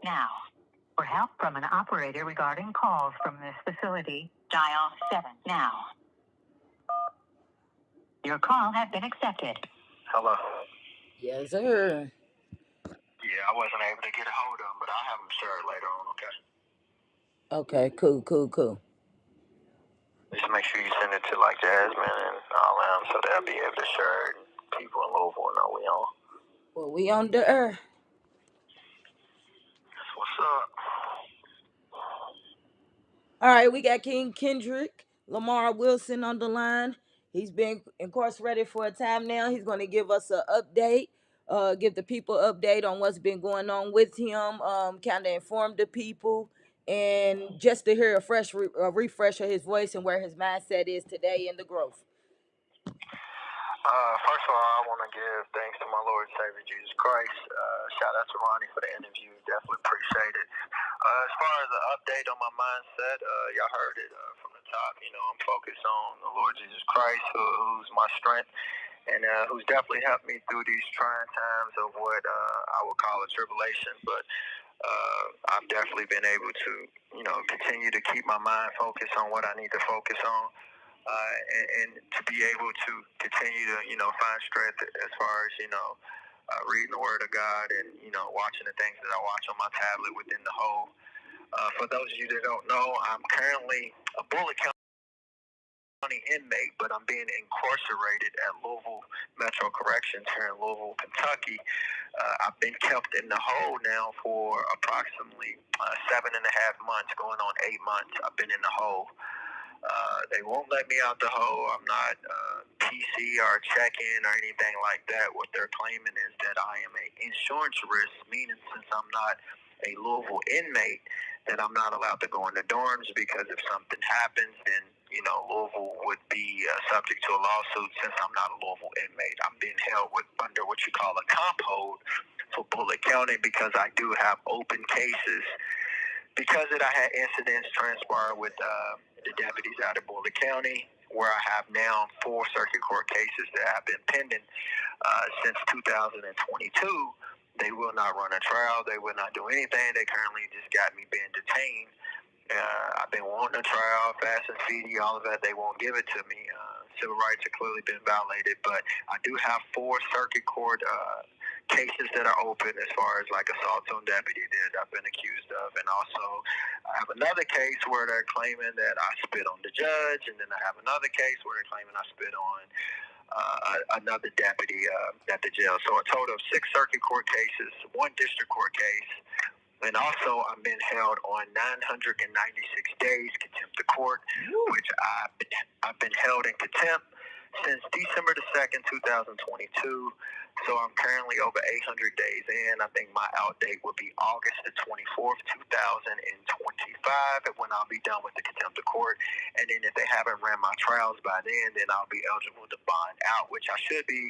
now. For help from an operator regarding calls from this facility, dial 7 now. Your call has been accepted. Hello. Yes, sir. Yeah, I wasn't able to get a hold of him, but I'll have him shared later on, okay? Okay, cool. Just make sure you send it to like Jasmine and all them so they'll be able to share it. People in Louisville know we on. Well, we on the air. That's what's up. All right, we got King Kendrick, Lamar Wilson on the line. He's been incarcerated for a time now. He's going to give us an update, give the people an update on what's been going on with him, kind of inform the people, and just to hear a refresh of his voice and where his mindset is today in the growth. First of all, I want to give thanks to my Lord and Savior Jesus Christ. Shout out to Ronnie for the interview. Definitely appreciate it. As far as the update on my mindset, y'all heard it from the top. You know, I'm focused on the Lord Jesus Christ, who's my strength, and who's definitely helped me through these trying times of what I would call a tribulation. But I've definitely been able to, you know, continue to keep my mind focused on what I need to focus on. And to be able to continue to, you know, find strength as far as, you know, reading the Word of God and, you know, watching the things that I watch on my tablet within the whole. For those of you that don't know, I'm currently a Bullitt County inmate, but I'm being incarcerated at Louisville Metro Corrections here in Louisville, Kentucky. I've been kept in the hole now for approximately 7.5 months, going on 8 months. I've been in the hole. They won't let me out the hole. I'm not PC or check-in or anything like that. What they're claiming is that I am an insurance risk, meaning since I'm not a Louisville inmate, that I'm not allowed to go in the dorms because if something happens, then, you know, Louisville would be subject to a lawsuit since I'm not a Louisville inmate. I'm being held under what you call a comp hold for Bullitt County because I do have open cases. Because I had incidents transpire with the deputies out of Bullitt County, where I have now 4 circuit court cases that have been pending since 2022. They will not run a trial. They will not do anything. They currently just got me being detained. I've been wanting a trial, fast and speedy, all of that. They won't give it to me. Civil rights have clearly been violated, but I do have 4 circuit court cases that are open as far as like assault on deputy that I've been accused of. And also I have another case where they're claiming that I spit on the judge, and then I have another case where they're claiming I spit on another deputy at the jail. So a total of 6 circuit court cases, 1 district court case. And also, I'm being held on 996 days contempt of court, which I've been held in contempt since December the 2nd, 2022. So I'm currently over 800 days in. I think my out date will be August the 24th, 2025, when I'll be done with the contempt of court. And then if they haven't ran my trials by then I'll be eligible to bond out, which I should be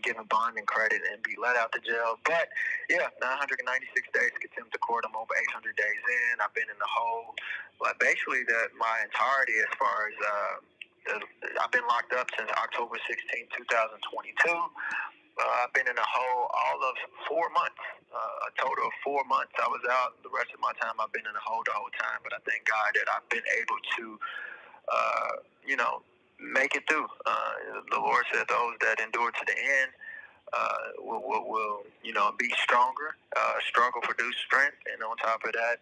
given bonding credit and be let out the jail. But yeah, 996 days contempt of court. I'm over 800 days in. I've been in the hole, but basically my entirety as far as I've been locked up since October 16, 2022. I've been in a hole all of 4 months, a total of 4 months. I was out. The rest of my time I've been in a hole the whole time, but I thank God that I've been able to, you know, make it through. The Lord said those that endure to the end will you know, be stronger. Struggle produce strength, and on top of that,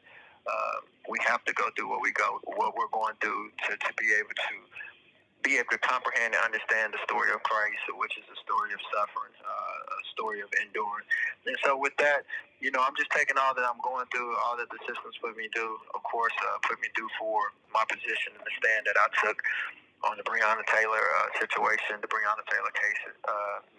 we have to go through what we're going through to be able to comprehend and understand the story of Christ, which is a story of suffering, a story of endurance. And so with that, you know, I'm just taking all that I'm going through, all that the systems put me through, of course, put me through for my position and the stand that I took on the Breonna Taylor situation, the Breonna Taylor case,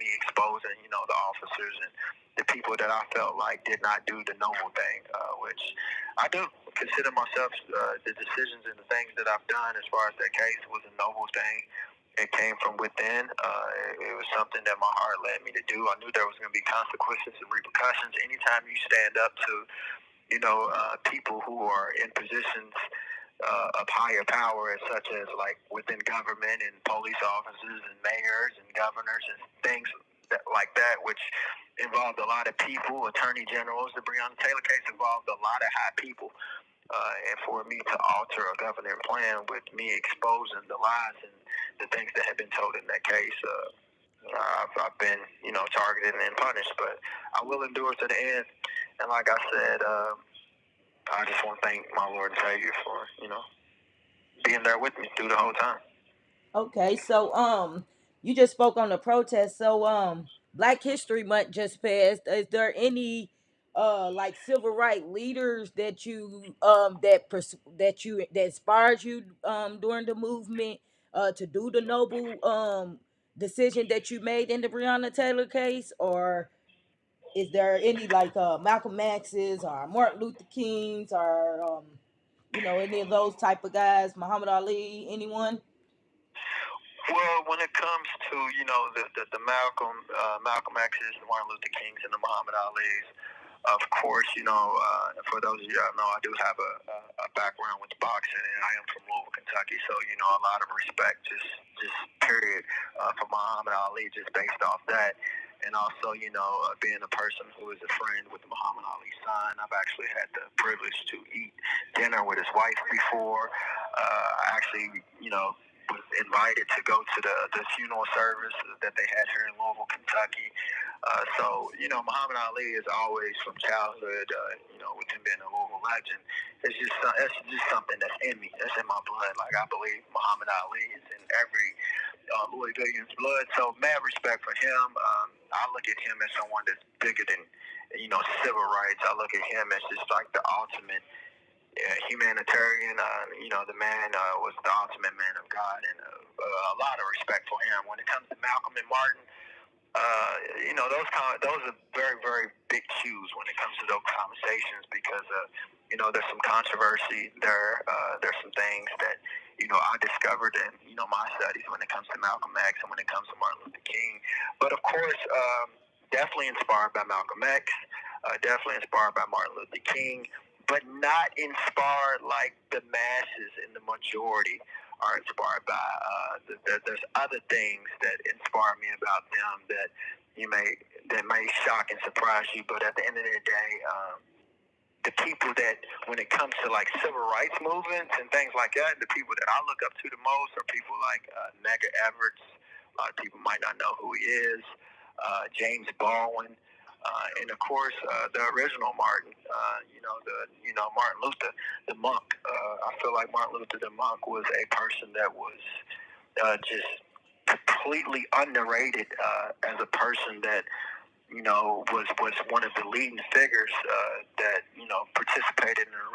me exposing, you know, the officers and the people that I felt like did not do the noble thing, which I do consider myself, the decisions and the things that I've done as far as that case was a noble thing. It came from within. It was something that my heart led me to do. I knew there was going to be consequences and repercussions. Anytime you stand up to, you know, people who are in positions of higher power, such as like within government and police officers and mayors and governors and things like that, which involved a lot of people, attorney generals. The Breonna Taylor case involved a lot of high people. And for me to alter a governing plan with me exposing the lies and the things that have been told in that case, I've been, targeted and punished. But I will endure to the end. And like I said, I just want to thank my Lord and Savior for, being there with me through the whole time. Okay, so you just spoke on the protest. So Black History Month just passed. Is there any like civil rights leaders that you that inspired you during the movement to do the noble decision that you made in the Breonna Taylor case, or is there any like Malcolm X's or Martin Luther King's or any of those type of guys, Muhammad Ali, anyone? Well, when it comes to the Malcolm X's, the Martin Luther Kings, and the Muhammad Ali's, of course, for those of you that know, I do have a background with boxing, and I am from Louisville, Kentucky. So a lot of respect, just period, for Muhammad Ali, just based off that. And also, being a person who is a friend with Muhammad Ali's son, I've actually had the privilege to eat dinner with his wife before. I actually, was invited to go to the funeral service that they had here in Louisville, Kentucky. Muhammad Ali is always from childhood, with him being a Louisville legend, it's just something that's in me. That's in my blood. Like, I believe Muhammad Ali is in every Louisvillian's blood. So mad respect for him. I look at him as someone that's bigger than, civil rights. I look at him as just like the ultimate humanitarian. The man was the ultimate man of God, and a lot of respect for him. When it comes to Malcolm and Martin, those are very, very big shoes when it comes to those conversations, because there's some controversy there. There's some things that I discovered in my studies when it comes to Malcolm X and when it comes to Martin Luther King. But of course, definitely inspired by Malcolm X, definitely inspired by Martin Luther King, but not inspired like the masses and the majority are inspired by. There's other things that inspire me about them that may shock and surprise you. But at the end of the day, the people that, when it comes to like civil rights movements and things like that, the people that I look up to the most are people like Medgar Evers. A lot of people might not know who he is. James Baldwin. And of course, the original Martin, Martin Luther, the monk. I feel like Martin Luther, the monk, was a person that was just completely underrated as a person that was one of the leading figures that participated in the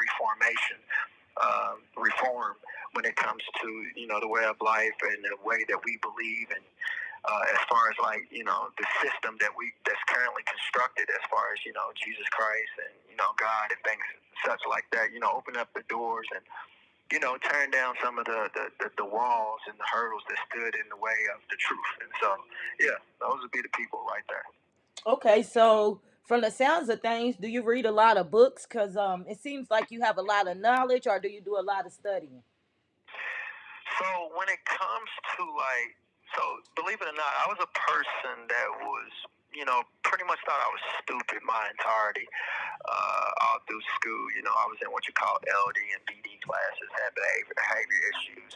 reform when it comes to the way of life and the way that we believe, and as far as like the system that's currently constructed, as far as Jesus Christ and God and things such like that, open up the doors and turn down some of the walls and the hurdles that stood in the way of the truth. And so, yeah, those would be the people right there. Okay, so from the sounds of things, do you read a lot of books? Because it seems like you have a lot of knowledge, or do you do a lot of studying? So when it comes to believe it or not, I was a person that was, pretty much thought I was stupid my entirety all through school. I was in what you call LD and BD classes, had behavior issues.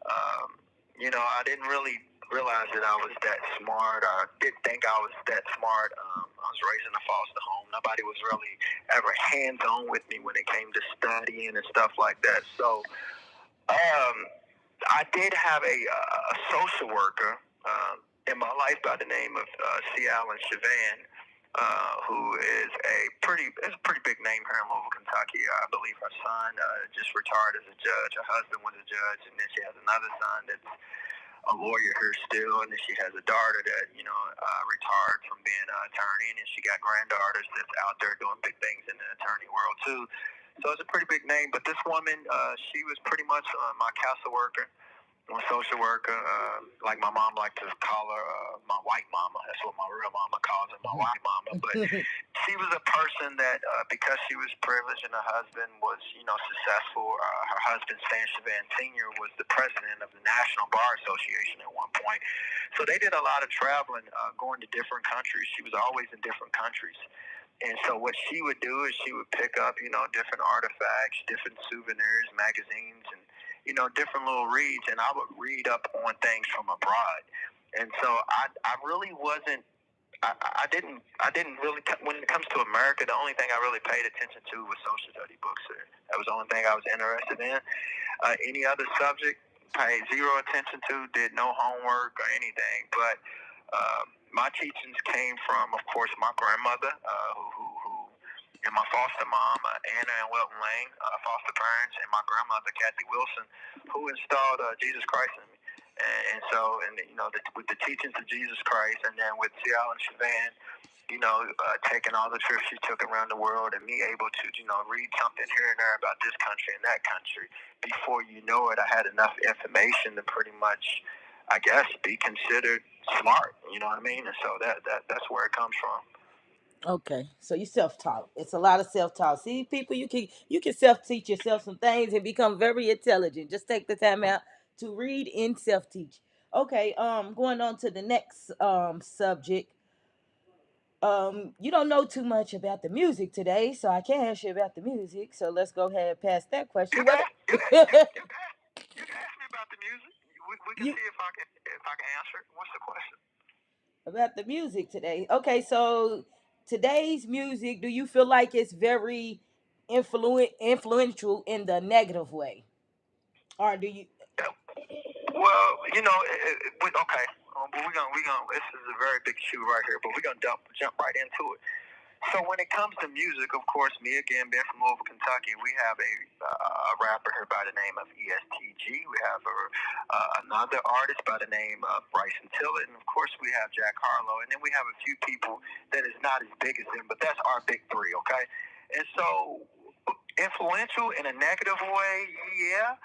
I didn't really realize that I was that smart. I didn't think I was that smart. I was raised in a foster home. Nobody was really ever hands-on with me when it came to studying and stuff like that. So I did have a social worker in my life by the name of C. Allen Chavan, who is a pretty big name here in Louisville, Kentucky. I believe her son just retired as a judge. Her husband was a judge, and then she has another son that's a lawyer here still, and then she has a daughter that retired from being an attorney, and then she got granddaughters that's out there doing big things in the attorney world too. So it's a pretty big name. But this woman, she was pretty much my castle worker. one social worker, like my mom liked to call her my white mama. That's what my real mama calls her, my white mama. But she was a person that, because she was privileged and her husband was, successful, her husband, Stan Chavan Sr., was the president of the National Bar Association at one point. So they did a lot of traveling, going to different countries. She was always in different countries. And so what she would do is she would pick up, different artifacts, different souvenirs, magazines, and, different little reads. And I would read up on things from abroad. And so I really wasn't, I didn't really, when it comes to America, the only thing I really paid attention to was social study books. That was the only thing I was interested in. Any other subject, paid zero attention to, did no homework or anything. But my teachings came from, of course, my grandmother, who and my foster mom, Anna and Welton Lane, foster parents, and my grandmother, Kathy Wilson, who installed Jesus Christ in me. And so, with the teachings of Jesus Christ, and then with Cial and Chavan, taking all the trips she took around the world, and me able to, read something here and there about this country and that country. Before you know it, I had enough information to pretty much, I guess, be considered smart. You know what I mean? And so that's where it comes from. Okay, so you self-taught. It's a lot of self-taught. See, people, you can self-teach yourself some things and become very intelligent. Just take the time out to read and self-teach. Okay, going on to the next subject. You don't know too much about the music today, so I can't ask you about the music. So let's go ahead and pass that question. What? You can ask me about the music. We can see if I can answer it. What's the question? About the music today. Okay, so today's music, do you feel like it's very influential in the negative way, or do you? Well, okay. We're gonna. This is a very big shoe right here, but we're gonna jump right into it. So when it comes to music, of course, me again, being from Louisville, Kentucky, we have a rapper here by the name of ESTG. We have another artist by the name of Bryson Tillett, and of course we have Jack Harlow, and then we have a few people that is not as big as them, but that's our big three, okay? And so influential in a negative way, yeah,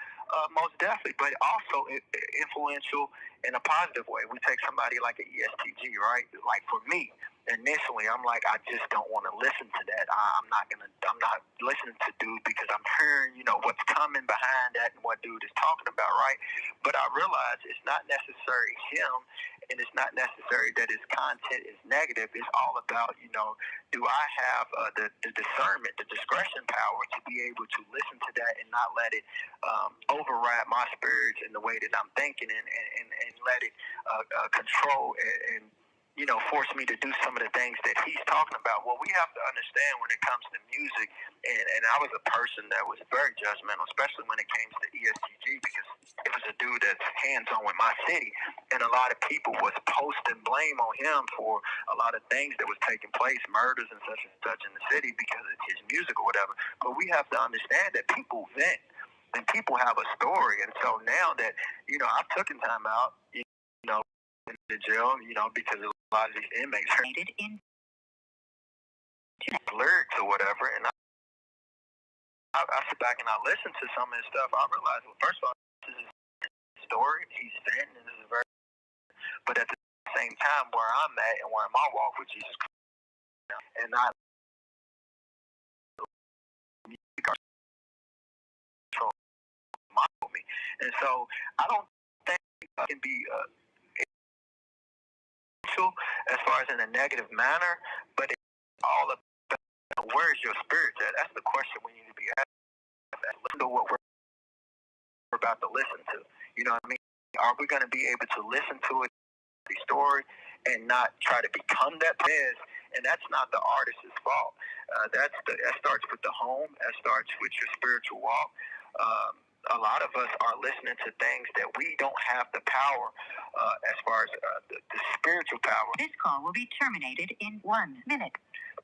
most definitely, but also influential in a positive way. We take somebody like an ESTG, right? Like for me, initially, I'm like, I just don't want to listen to that. I'm not listening to dude because I'm hearing, what's coming behind that and what dude is talking about, right? But I realize it's not necessarily him, and it's not necessary that his content is negative. It's all about, do I have the discernment, the discretion power to be able to listen to that and not let it override my spirits in the way that I'm thinking, and let it control and force me to do some of the things that he's talking about. Well, we have to understand when it comes to music, and I was a person that was very judgmental, especially when it came to ESTG, because it was a dude that's hands-on with my city, and a lot of people was posting blame on him for a lot of things that was taking place, murders and such in the city because of his music or whatever. But we have to understand that people vent, and people have a story, and so now that, I've taken time out, in the jail, because a lot of these inmates are in lyrics or whatever, and I sit back and I listen to some of his stuff. I realize, well, first of all, this is his story. He's saying this is very, but at the same time, where I'm at and where my walk with Jesus Christ, and not control me. And so I don't think it can be as far as in a negative manner, but it's all about where's your spirit at. That's the question we need to be asking. Listen to what we're about to listen to. You know what I mean? Are we going to be able to listen to it, the story, and not try to become that person? And that's not the artist's fault. That starts with the home. That starts with your spiritual walk. A lot of us are listening to things that we don't have the power, as far as the spiritual power. This call will be terminated in 1 minute.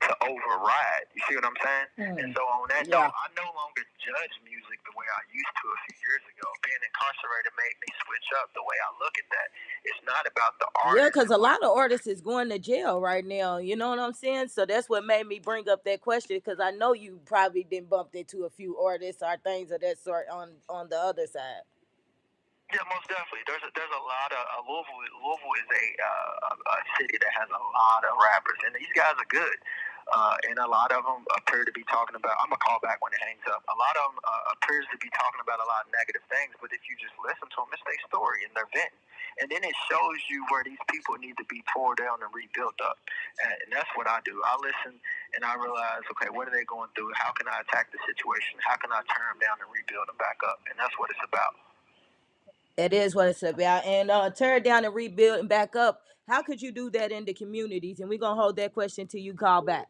To override. You see what I'm saying? And so on that note, I no longer judge music the way I used to a few years ago. Being incarcerated made me switch up the way I look at that. It's not about the art. Yeah, because a lot of artists is going to jail right now. You know what I'm saying? So that's what made me bring up that question, because I know you probably didn't bump into a few artists or things of that sort on the other side. Yeah, most definitely. There's a lot of Louisville is a city that has a lot of rappers, and these guys are good. And a lot of them appear to be talking about. I'm gonna call back when it hangs up. A lot of them appears to be talking about a lot of negative things, but if you just listen to them, it's their story and their vent, and then it shows you where these people need to be tore down and rebuilt up. And that's what I do. I listen and I realize, okay, what are they going through? How can I attack the situation? How can I turn them down and rebuild them back up? And that's what it's about. It is what it's about. And tear it down and rebuild and back up. How could you do that in the communities? And we're gonna hold that question till you call back.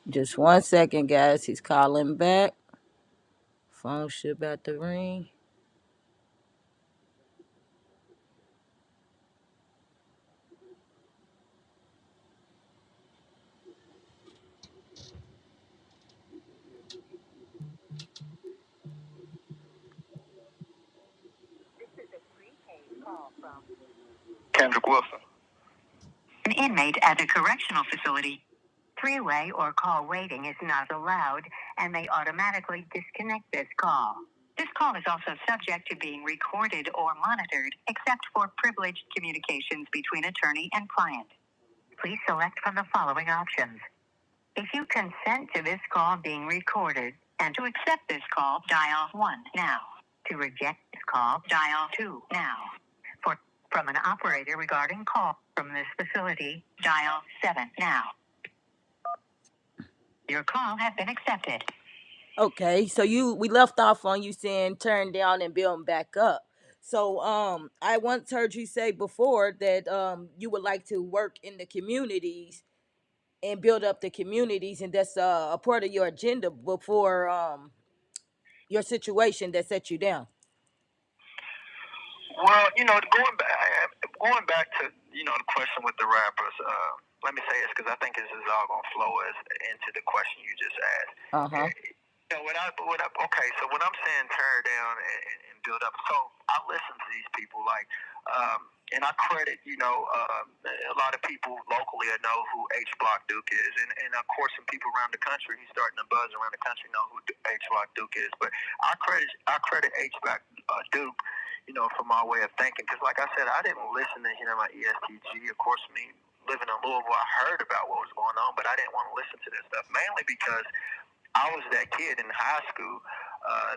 Just 1 second, guys. He's calling back. Phone should about to ring. Kendrick Wilson. An inmate at a correctional facility. Three-way or call waiting is not allowed, and they automatically disconnect this call. This call is also subject to being recorded or monitored, except for privileged communications between attorney and client. Please select from the following options. If you consent to this call being recorded, and to accept this call, dial 1 now. To reject this call, dial 2 now. From an operator regarding call from this facility, dial 7 now. Your call has been accepted. Okay, so we left off on you saying turn down and build back up. So I once heard you say before that you would like to work in the communities and build up the communities, and that's a part of your agenda before your situation that set you down. Well, going back to the question with the rappers. Let me say this because I think this is all gonna flow into the question you just asked. Okay, so when I'm saying tear down and build up, so I listen to these people and I credit a lot of people locally that know who H Block Duke is, and of course some people around the country. He's starting to buzz around the country know who H Block Duke is, but I credit H Block Duke. For my way of thinking. Because like I said, I didn't listen to him at ESTG. Of course, me living in Louisville, I heard about what was going on, but I didn't want to listen to this stuff, mainly because I was that kid in high school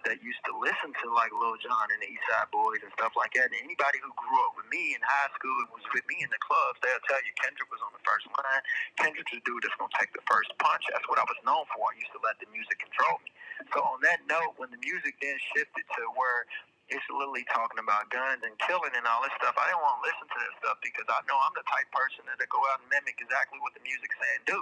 that used to listen to like Lil Jon and the East Side Boys and stuff like that. And anybody who grew up with me in high school and was with me in the clubs, they'll tell you Kendrick was on the first line. Kendrick's the dude that's going to take the first punch. That's what I was known for. I used to let the music control me. So on that note, when the music then shifted to where it's literally talking about guns and killing and all this stuff, I didn't want to listen to that stuff because I know I'm the type person that go out and mimic exactly what the music's saying do.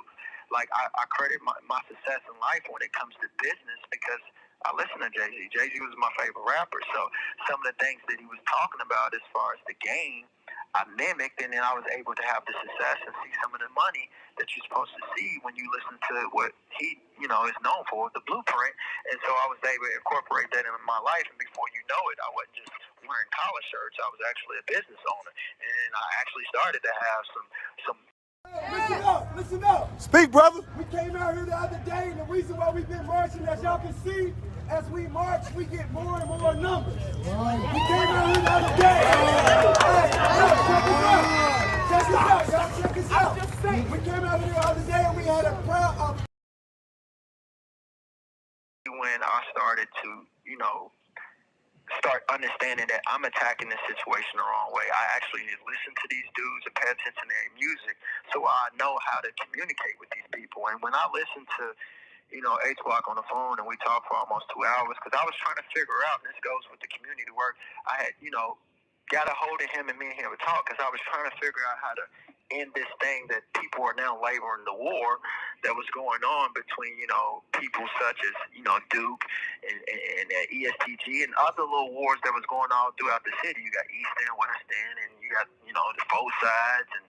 Like, I credit my success in life when it comes to business because I listen to Jay-Z. Jay-Z was my favorite rapper, so some of the things that he was talking about as far as the game, I mimicked, and then I was able to have the success and see some of the money that you're supposed to see when you listen to what he, is known for, the blueprint. And so I was able to incorporate that into my life, and before you know it, I wasn't just wearing collar shirts. I was actually a business owner, and I actually started to have some. Listen up. Speak, brother. We came out here the other day, and the reason why we've been marching, as y'all can see, as we march, we get more and more numbers. We came out here the other day. Check this out, y'all. Check this out. We came out here the other day, and we had a crowd of. When I started to, start understanding that I'm attacking the situation the wrong way. I actually listen to these dudes and pay attention to their music so I know how to communicate with these people. And when I listen to, H Block on the phone and we talked for almost 2 hours because I was trying to figure out, and this goes with the community work, I had, got a hold of him and me and him would talk because I was trying to figure out how to in this thing that people are now labeling the war that was going on between, people such as, Duke and ESTG and other little wars that was going on throughout the city. You got East End, West End, and you got, the both sides. And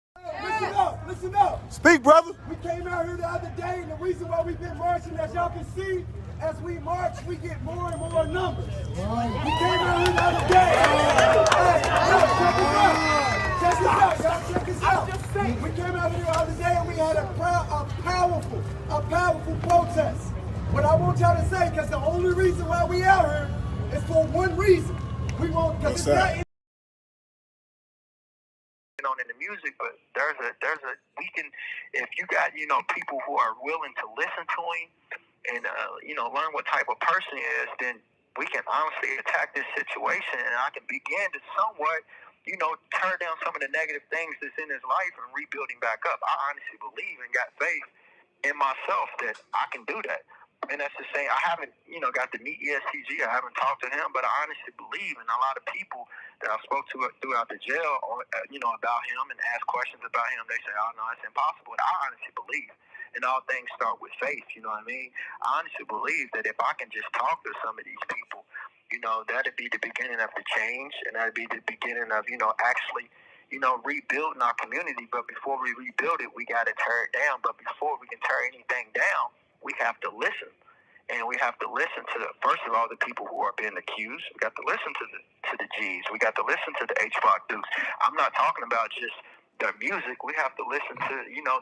Listen up. Speak, brother. We came out here the other day, and the reason why we've been marching, as y'all can see, as we march, we get more and more numbers. We came out here the other day. Hey, check this out. Check this out, y'all. Check this out. We came out here the other day, and we had a powerful protest. What I want y'all to say, because the only reason why we out here is for one reason. We want, because it's not on in the music, but we can, if you got, people who are willing to listen to him and, learn what type of person he is, then we can honestly attack this situation, and I can begin to somewhat, tear down some of the negative things that's in his life and rebuild him back up. I honestly believe and got faith in myself that I can do that. And that's to say, I haven't, got to meet ESTG. I haven't talked to him, but I honestly believe, and a lot of people that I spoke to throughout the jail, about him and asked questions about him, they say, oh, no, it's impossible. And I honestly believe, and all things start with faith, you know what I mean? I honestly believe that if I can just talk to some of these people, that'd be the beginning of the change, and that'd be the beginning of, actually, rebuilding our community. But before we rebuild it, we got to tear it down. But before we can tear anything down, we have to listen. And we have to listen to first of all, the people who are being accused. We got to listen to the G's. We got to listen to the H-Block Dukes. I'm not talking about just their music. We have to listen to,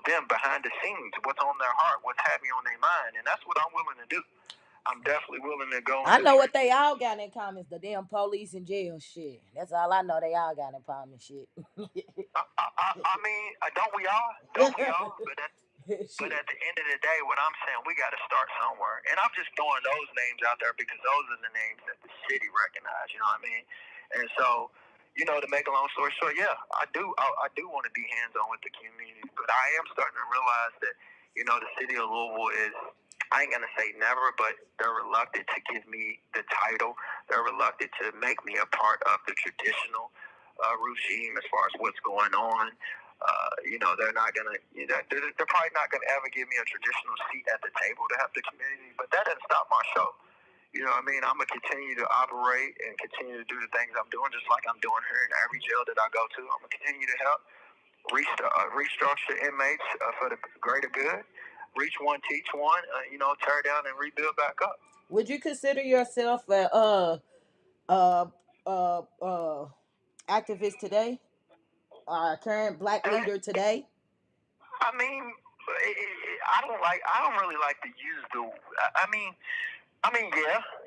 them behind the scenes, what's on their heart, what's heavy on their mind. And that's what I'm willing to do. I'm definitely willing to go. I know what they all got in common is the damn police in jail shit. That's all I know. They all got in common shit. I mean, don't we all? Don't we all? But at the end of the day, what I'm saying, we got to start somewhere. And I'm just throwing those names out there because those are the names that the city recognize, you know what I mean? And so, to make a long story short, yeah, I do want to be hands-on with the community. But I am starting to realize that, the city of Louisville is, I ain't going to say never, but they're reluctant to give me the title. They're reluctant to make me a part of the traditional regime as far as what's going on. They're not gonna. They're probably not gonna ever give me a traditional seat at the table to help the community. But that doesn't stop my show. You know what I mean? I'm gonna continue to operate and continue to do the things I'm doing, just like I'm doing here in every jail that I go to. I'm gonna continue to help restructure inmates for the greater good. Reach one, teach one. Tear down and rebuild back up. Would you consider yourself a activist today? Our current black leader today? I mean, I don't really like to use the. I mean,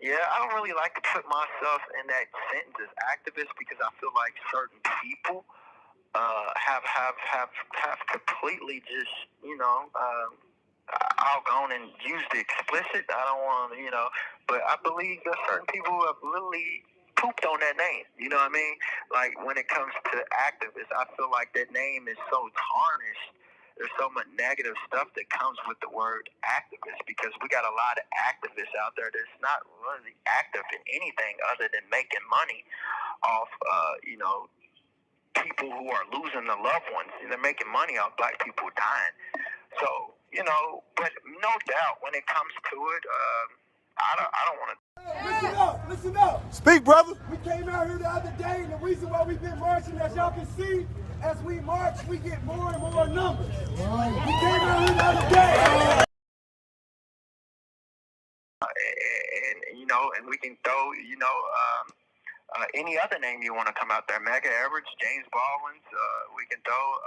yeah. I don't really like to put myself in that sentence as activist because I feel like certain people have completely just outgone and used the explicit. I don't want to, but I believe there's certain people who have literally pooped on that name. You know what I mean? Like when it comes to activists, I feel like that name is so tarnished. There's so much negative stuff that comes with the word activist because we got a lot of activists out there that's not really active in anything other than making money off, people who are losing their loved ones. They're making money off black people dying. So, but no doubt when it comes to it, I don't want to. Listen up. Speak, brother. We came out here the other day, and the reason why we've been marching, as y'all can see, as we march, we get more and more numbers. We came out here the other day. And we can throw, any other name you want to come out there. Mega Everett, James Baldwin. We can throw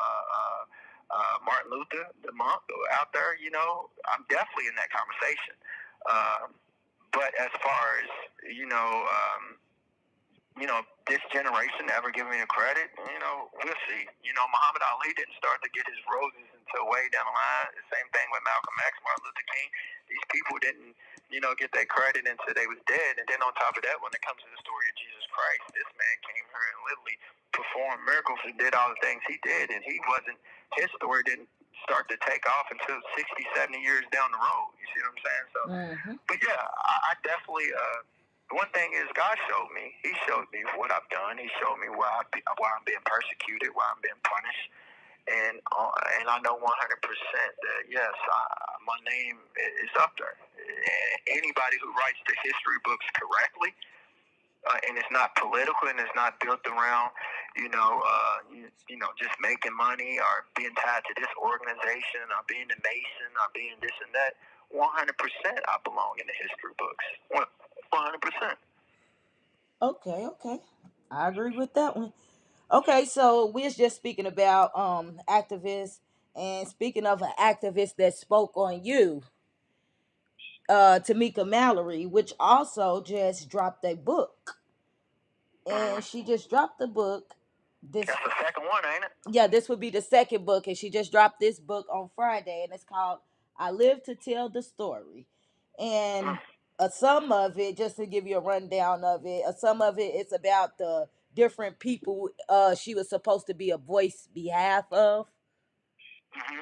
Martin Luther, the monk, out there. I'm definitely in that conversation. But as far as, this generation ever giving me a credit, we'll see. Muhammad Ali didn't start to get his roses until way down the line. The same thing with Malcolm X, Martin Luther King. These people didn't, get that credit until they was dead. And then on top of that, when it comes to the story of Jesus Christ, this man came here and literally performed miracles and did all the things he did. And his story didn't start to take off until 60, 70 years down the road. You see what I'm saying? So, But yeah, I definitely, one thing is God showed me. He showed me what I've done. He showed me why I'm being persecuted, why I'm being punished. And I know 100% that yes, my name is up there. Anybody who writes the history books correctly, and it's not political and it's not built around, just making money or being tied to this organization or being a Mason or being this and that. 100%, I belong in the history books. 100%. Okay. I agree with that one. Okay, so we was just speaking about activists, and speaking of an activist that spoke on you, Tamika Mallory, which also just dropped a book. And she just dropped the book. This That's the second one, ain't it? Yeah, this would be the second book, and she just dropped this book on Friday, and it's called "I Live to Tell the Story." And some of it, just to give you a rundown of it, some of it is about the different people she was supposed to be a voice behalf of. Mm-hmm.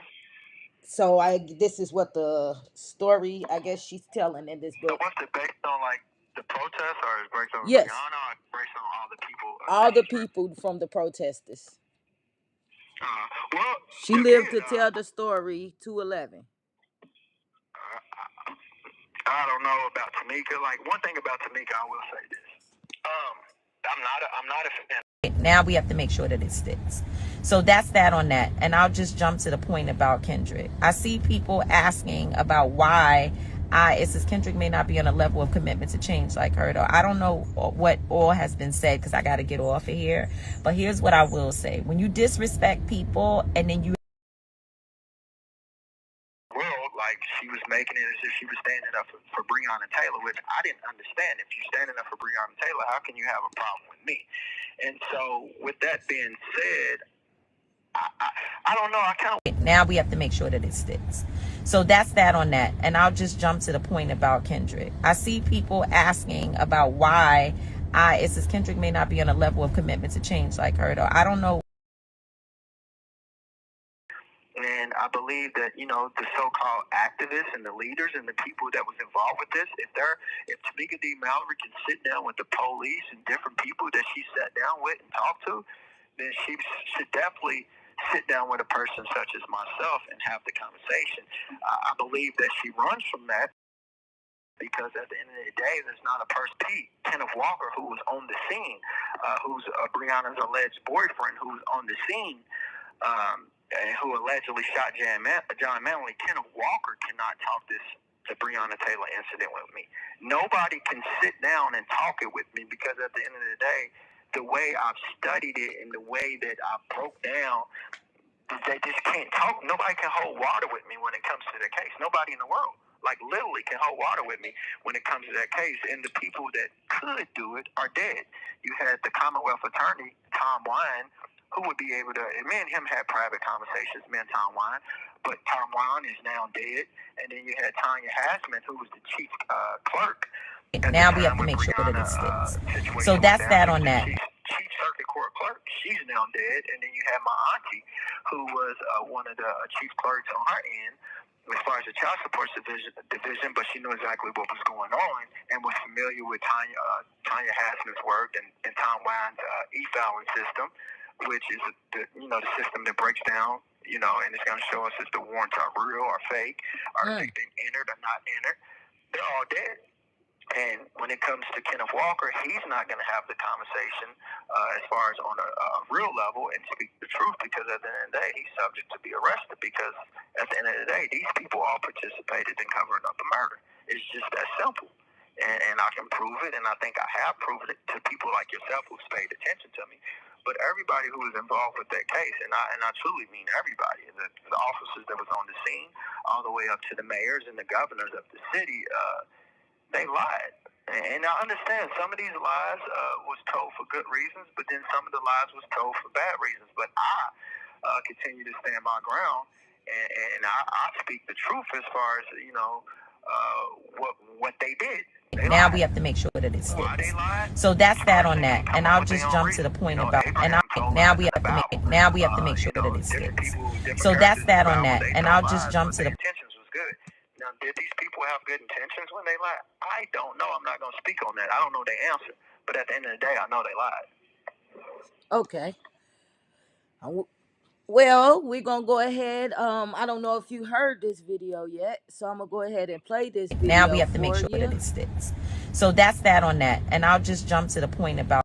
So this is what the story I guess she's telling in this book. So what's it based on, like the protests, or is it based on Yes, Rihanna, or based on all the people? all the people from the protesters. Well, She lived to tell the story 211. I don't know about Tamika. Like, one thing about Tamika, I will say this. I'm not a fan. Now we have to make sure that it sticks. So that's that on that. And I'll just jump to the point about Kendrick. I see people asking about why it says Kendrick may not be on a level of commitment to change like her, though. I don't know what all has been said because I got to get off of here. But here's what I will say. When you disrespect people and then you world, like she was making it as if she was standing up for Breonna Taylor, which I didn't understand. If you're standing up for Breonna Taylor, how can you have a problem with me? And so, with that being said, I don't know. I kind of now we have to make sure that it sticks. So that's that on that. And I'll just jump to the point about Kendrick. I see people asking about why it says Kendrick may not be on a level of commitment to change like her, though. I don't know. And I believe that, the so-called activists and the leaders and the people that was involved with this, if Tamika D. Mallory can sit down with the police and different people that she sat down with and talked to, then she should definitely sit down with a person such as myself and have the conversation. I believe that she runs from that because at the end of the day, there's not a person. Kenneth Walker, who was on the scene, who's Breonna's alleged boyfriend, who's on the scene, and who allegedly shot John Manley. Kenneth Walker cannot talk the Breonna Taylor incident with me. Nobody can sit down and talk it with me because at the end of the day, the way I've studied it and the way that I broke down, they just can't talk. Nobody can hold water with me when it comes to the case. Nobody in the world, like literally, can hold water with me when it comes to that case. And the people that could do it are dead. You had the Commonwealth attorney, Tom Wine, who would be able to, and me and him had private conversations, me and Tom Wine, but Tom Wine is now dead. And then you had Tanya Hassman, who was the chief clerk. Now we have to make sure that it sticks. So that's that on that. Chief circuit court clerk, she's now dead. And then you had my auntie, who was one of the chief clerks on her end, as far as the child support division, but she knew exactly what was going on and was familiar with Tanya Hassman's work and Tom Wine's e-filing system, which is the system that breaks down, and it's going to show us if the warrants are real or fake, or if they've been entered or not entered. They're all dead. And when it comes to Kenneth Walker, he's not going to have the conversation as far as on a real level and speak the truth, because at the end of the day, he's subject to be arrested, because at the end of the day, these people all participated in covering up the murder. It's just that simple. And I can prove it, and I think I have proven it to people like yourself who's paid attention to me. But everybody who was involved with that case, and I truly mean everybody, the officers that was on the scene, all the way up to the mayors and the governors of the city, they lied. And I understand some of these lies was told for good reasons, but then some of the lies was told for bad reasons. But I continue to stand my ground, and I speak the truth as far as, what they did. Now we have to make sure that it sticks. So that's that on that. And I'll just jump to the point about, now we have to make sure that it sticks. So that's that on that. And I'll just jump to the intentions was good. Now, did these people have good intentions when they lied? I don't know. I'm not going to speak on that. I don't know the answer. But at the end of the day, I know they lied. Okay. Well, we're gonna go ahead. I don't know if you heard this video yet, so I'm gonna go ahead and play this video. Now we have to make sure that it sticks. So that's that on that. And I'll just jump to the point about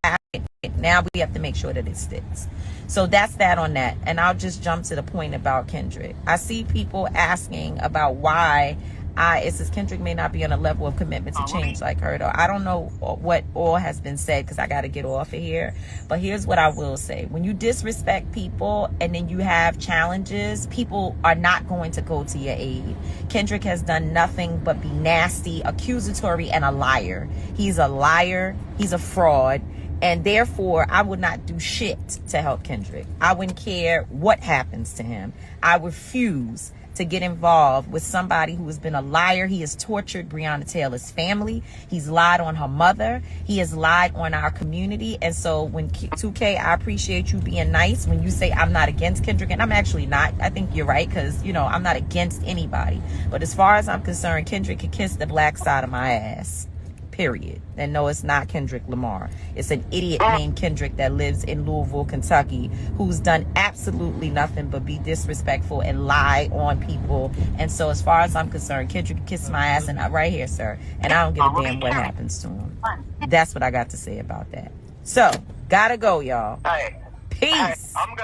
now we have to make sure that it sticks. So that's that on that. And I'll just jump to the point about Kendrick. I see people asking about why it says Kendrick may not be on a level of commitment to change like her, though. I don't know what all has been said because I got to get off of here. But here's what I will say. When you disrespect people and then you have challenges, people are not going to go to your aid. Kendrick has done nothing but be nasty, accusatory, and a liar. He's a liar. He's a fraud. And therefore, I would not do shit to help Kendrick. I wouldn't care what happens to him. I refuse to get involved with somebody who has been a liar. He has tortured Breonna Taylor's family. He's lied on her mother. He has lied on our community. And so when 2K, I appreciate you being nice when you say I'm not against Kendrick. And I'm actually not. I think you're right because, you know, I'm not against anybody. But as far as I'm concerned, Kendrick could kiss the black side of my ass. Period. And no, it's not Kendrick Lamar. It's an idiot named Kendrick that lives in Louisville, Kentucky, who's done absolutely nothing but be disrespectful and lie on people. And so as far as I'm concerned, Kendrick can kiss my ass and right here, sir. And I don't give a damn what happens to him. That's what I got to say about that. So, gotta go, y'all. Hey, Peace. I'm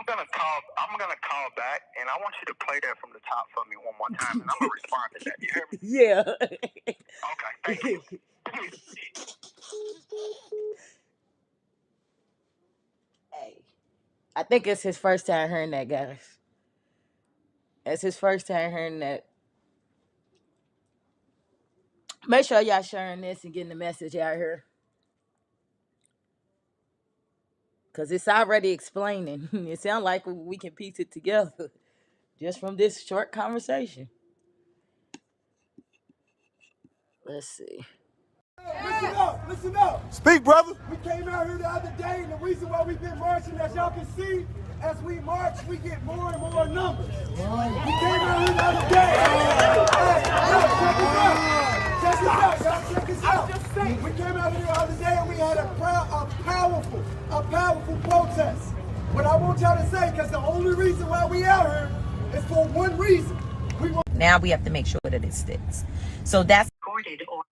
gonna call back, and I want you to play that from the top for me one more time, and I'm gonna respond to that. You hear me? Yeah. Okay, thank you. Hey, I think it's his first time hearing that, guys. It's his first time hearing that. Make sure y'all sharing this and getting the message out here. Because it's already explaining. It sounds like we can piece it together just from this short conversation. Let's see. Listen up, listen up. Speak, brother. We came out here the other day, and the reason why we've been marching, as y'all can see, as we march, we get more and more numbers. We came out here the other day. Hey, yo, check this out. Check this out, y'all. Check this out. We came out here the other day, and we had a powerful protest. What I want y'all to say, because the only reason why we out here is for one reason. Now we have to make sure that it sticks. So that's Recorded or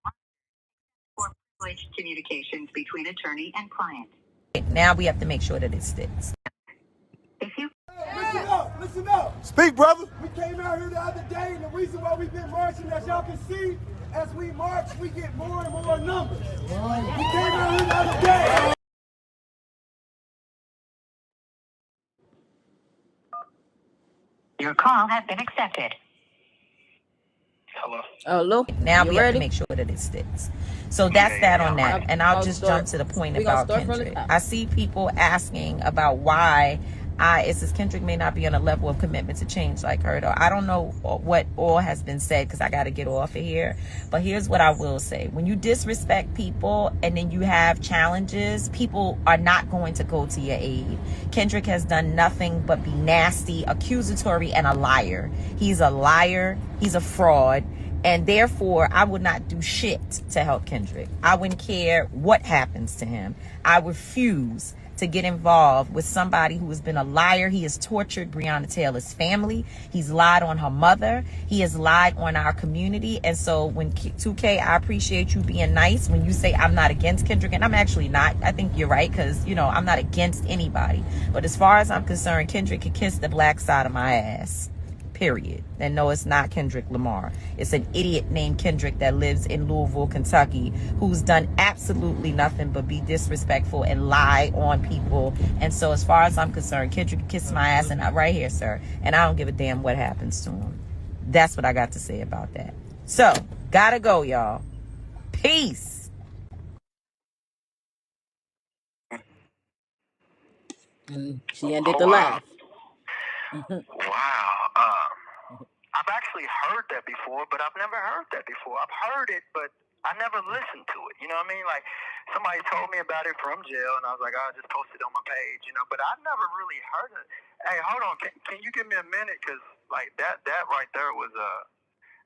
privileged communications between attorney and client. now we have to make sure that it sticks. If you Listen up, listen up. Speak, brother. We came out here the other day, and the reason why we've been marching, as y'all can see, as we march, we get more and more numbers. We came out here the other day. Your call has been accepted. Hello. Hello. Now You we ready? have to make sure that it sticks. So that's that on that. And I'll just jump to the point about Kendrick. I see people asking about why it says Kendrick may not be on a level of commitment to change like her, though. I don't know what all has been said because I got to get off of here. But here's what I will say. When you disrespect people and then you have challenges, people are not going to go to your aid. Kendrick has done nothing but be nasty, accusatory, and a liar. He's a liar. He's a fraud. And therefore, I would not do shit to help Kendrick. I wouldn't care what happens to him. I refuse to get involved with somebody who has been a liar. He has tortured Breonna Taylor's family. He's lied on her mother. He has lied on our community. And so when 2K, I appreciate you being nice when you say I'm not against Kendrick. And I'm actually not. I think you're right because, you know, I'm not against anybody. But as far as I'm concerned, Kendrick could kiss the black side of my ass. Period. And no, it's not Kendrick Lamar. It's an idiot named Kendrick that lives in Louisville, Kentucky, who's done absolutely nothing but be disrespectful and lie on people. And so as far as I'm concerned, Kendrick can kiss my ass and right here, sir. And I don't give a damn what happens to him. That's what I got to say about that. So, gotta go, y'all. Peace. And she ended the live. Wow. I've actually heard that before, but I've never heard that before. I've heard it, but I never listened to it. You know what I mean? Like, somebody told me about it from jail, and I was like, I'll just post it on my page, you know, but I never really heard it. Hey, hold on. Can you give me a minute? Because, like, that right there was,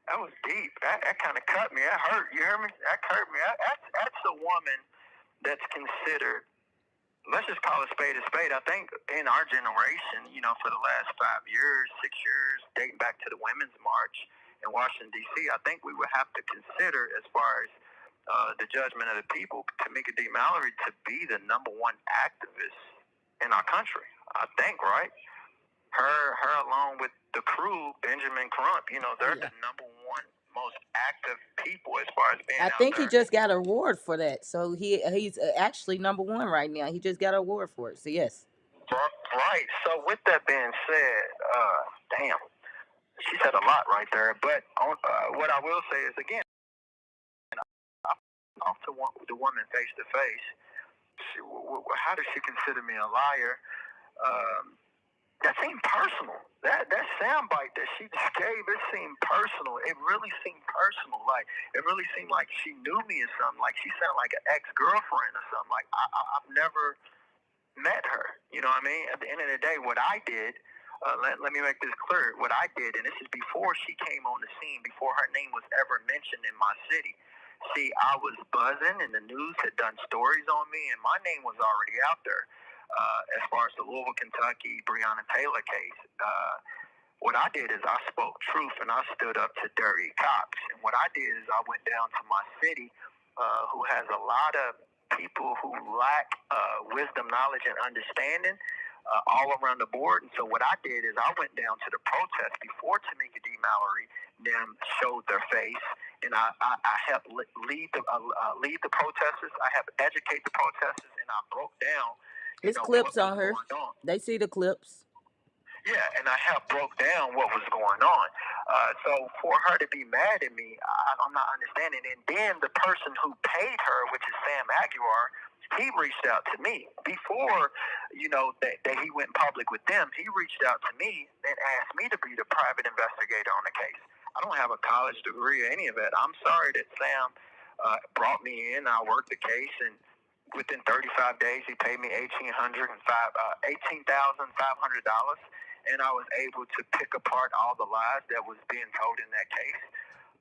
that was deep. That kind of cut me. That hurt. You hear me? That hurt me. That's a woman that's considered let's just call a spade a spade. I think in our generation, you know, for the last 5 years, 6 years, dating back to the Women's March in Washington, D.C., I think we would have to consider, as far as the judgment of the people, Tamika D. Mallory to be the number one activist in our country. I think, right? Her along with the crew, Benjamin Crump, you know, they're the number one most active people as far as being I out think there. he just got an award for that. So he's actually number one right now. He just got an award for it. So yes. Right. So with that being said, damn, she said a lot right there. But what I will say is, again, I talked to the woman face to face. How does she consider me a liar? That seemed personal. That soundbite that she just gave, it seemed personal. It really seemed personal. Like, it really seemed like she knew me or something. Like, she sounded like an ex-girlfriend or something. Like, I've never met her. You know what I mean? At the end of the day, what I did, let me make this clear. What I did, and this is before she came on the scene, before her name was ever mentioned in my city. See, I was buzzing, and the news had done stories on me, and my name was already out there. As far as the Louisville, Kentucky, Breonna Taylor case, what I did is I spoke truth, and I stood up to dirty cops. And what I did is I went down to my city, who has a lot of people who lack wisdom, knowledge, and understanding all around the board. And so what I did is I went down to the protest before Tamika D. Mallory them showed their face, and I helped lead the protesters. I helped educate the protesters, and I broke down. There's clips on her. They see the clips. Yeah, and I helped broke down what was going on. So for her to be mad at me, I'm not understanding. And then the person who paid her, which is Sam Aguilar, he reached out to me before, you know, that he went public with them. He reached out to me and asked me to be the private investigator on the case. I don't have a college degree or any of that. I'm sorry that Sam brought me in. I worked the case, and within 35 days, he paid me $18,500, and I was able to pick apart all the lies that was being told in that case.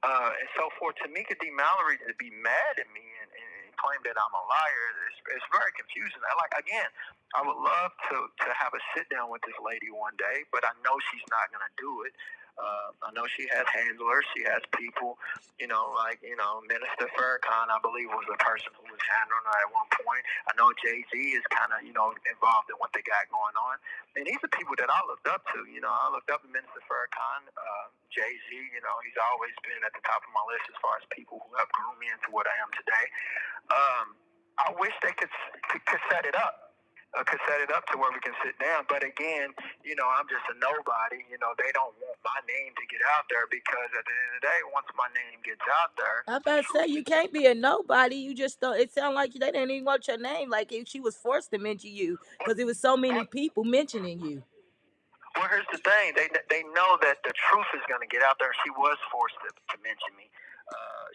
And so for Tamika D. Mallory to be mad at me and claim that I'm a liar, it's very confusing. I would love to have a sit down with this lady one day, but I know she's not going to do it. I know she has handlers, she has people, Minister Farrakhan, I believe, was the person who was handling her at one point. I know Jay-Z is kind of, involved in what they got going on. And these are people that I looked up to. I looked up to Minister Farrakhan, Jay-Z, he's always been at the top of my list as far as people who have grown me into what I am today. I wish they could set it up. Could set it up to where we can sit down. But again, I'm just a nobody. They don't want my name to get out there, because at the end of the day, once my name gets out there, I about to say, you can't be a nobody. You just don't. It sounded like they didn't even want your name. Like she was forced to mention you because there was so many people mentioning you. Well, here's the thing. They know that the truth is going to get out there. She was forced to mention me.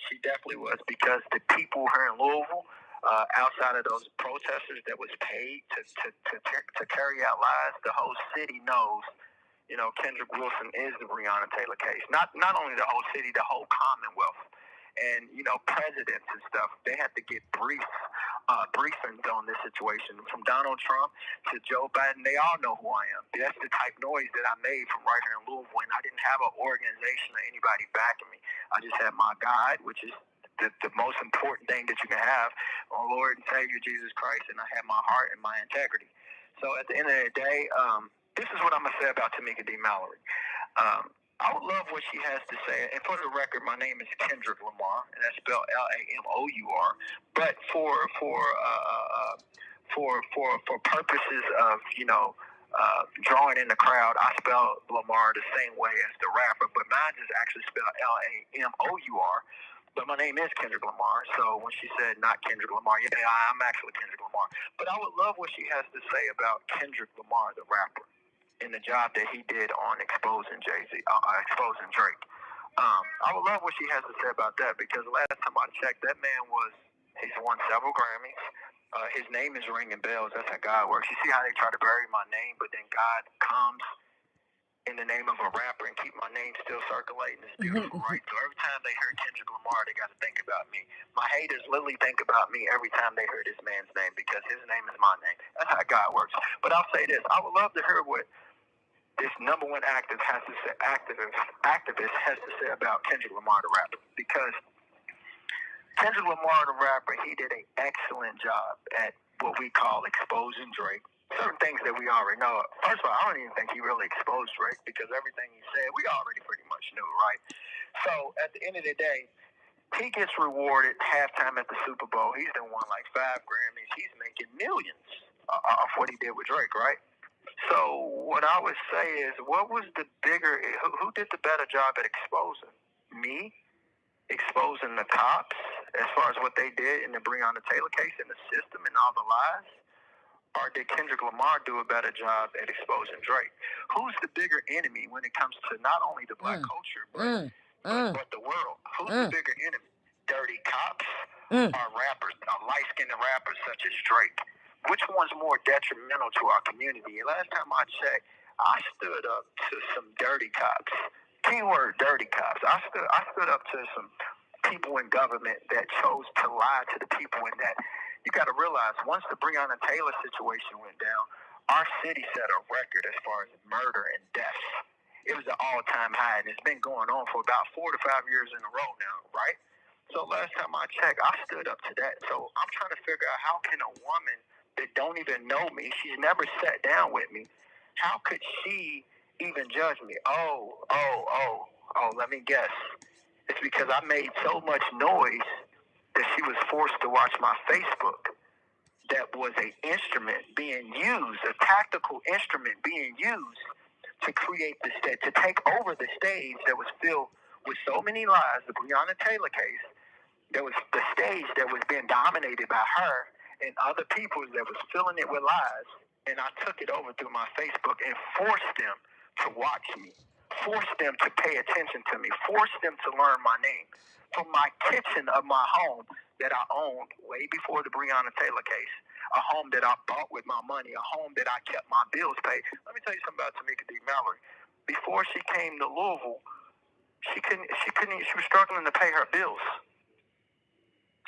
She definitely was, because the people here in Louisville, outside of those protesters that was paid to carry out lies, the whole city knows, Kendrick Wilson is the Breonna Taylor case. Not only the whole city, the whole Commonwealth. And, presidents and stuff, they had to get briefings on this situation. From Donald Trump to Joe Biden, they all know who I am. That's the type noise that I made from right here in Louisville. And I didn't have an organization or anybody backing me. I just had my God, which is the most important thing that you can have, our Lord and Savior Jesus Christ, and I had my heart and my integrity. So at the end of the day, this is what I'm going to say about Tamika D. Mallory. I would love what she has to say. And for the record, my name is Kendrick Lamar, and that's spelled Lamour. But for purposes of drawing in the crowd, I spell Lamar the same way as the rapper, but mine is actually spelled Lamour. But my name is Kendrick Lamar, so when she said not Kendrick Lamar, yeah, I'm actually Kendrick Lamar. But I would love what she has to say about Kendrick Lamar, the rapper, and the job that he did on exposing exposing Drake. I would love what she has to say about that, because last time I checked, that man he's won several Grammys. His name is ringing bells. That's how God works. You see how they try to bury my name, but then God comes in the name of a rapper and keep my name still circulating is beautiful, right? So every time they hear Kendrick Lamar, they got to think about me. My haters literally think about me every time they hear this man's name because his name is my name. That's how God works. But I'll say this. I would love to hear what this number one activist has to say about Kendrick Lamar, the rapper. Because Kendrick Lamar, the rapper, he did an excellent job at what we call exposing Drake. Certain things that we already know. First of all, I don't even think he really exposed Drake because everything he said, we already pretty much knew, right? So at the end of the day, he gets rewarded halftime at the Super Bowl. He's done won like 5 Grammys. He's making millions off what he did with Drake, right? So what I would say is, what was the bigger, who did the better job at exposing? Me? Exposing the cops as far as what they did in the Breonna Taylor case and the system and all the lies? Or did Kendrick Lamar do a better job at exposing Drake? Who's the bigger enemy when it comes to not only the black culture, but the world? Who's the bigger enemy? Dirty cops or rappers, light-skinned rappers such as Drake? Which one's more detrimental to our community? Last time I checked, I stood up to some dirty cops. Keyword dirty cops. I stood up to some people in government that chose to lie to the people in that. You got to realize, once the Breonna Taylor situation went down, our city set a record as far as murder and deaths. It was an all-time high, and it's been going on for about 4 to 5 years in a row now, right? So last time I checked, I stood up to that. So I'm trying to figure out, how can a woman that don't even know me, she's never sat down with me, how could she even judge me? Let me guess. It's because I made so much noise that she was forced to watch my Facebook. That was an instrument being used, a tactical instrument being used to create the stage, to take over the stage that was filled with so many lies, the Breonna Taylor case. There was the stage that was being dominated by her and other people that was filling it with lies. And I took it over through my Facebook and forced them to watch me, forced them to pay attention to me, forced them to learn my name. From my kitchen of my home that I owned way before the Breonna Taylor case, a home that I bought with my money, a home that I kept my bills paid. Let me tell you something about Tamika D. Mallory. Before she came to Louisville, she was struggling to pay her bills.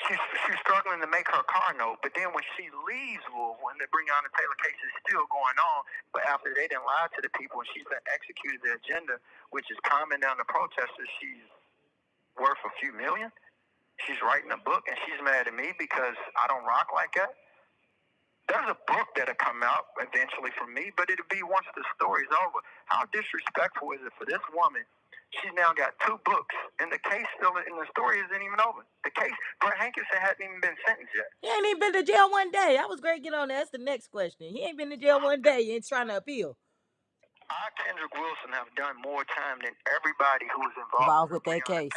She was struggling to make her car note, but then when she leaves Louisville and the Breonna Taylor case is still going on, but after they didn't lie to the people and she's executed the agenda, which is calming down the protesters, she's worth a few million. She's writing a book and she's mad at me because I don't rock like that. There's a book that'll come out eventually from me, but it'll be once the story's over. How disrespectful is it for this woman? She's now got 2 books, and the case still, and the story isn't even over. The case, Brett Hankinson hadn't even been sentenced yet. He ain't even been to jail one day. I was great to get on that. That's the next question. He ain't been to jail one day. He ain't trying to appeal. Kendrick Wilson have done more time than everybody who was involved with that case.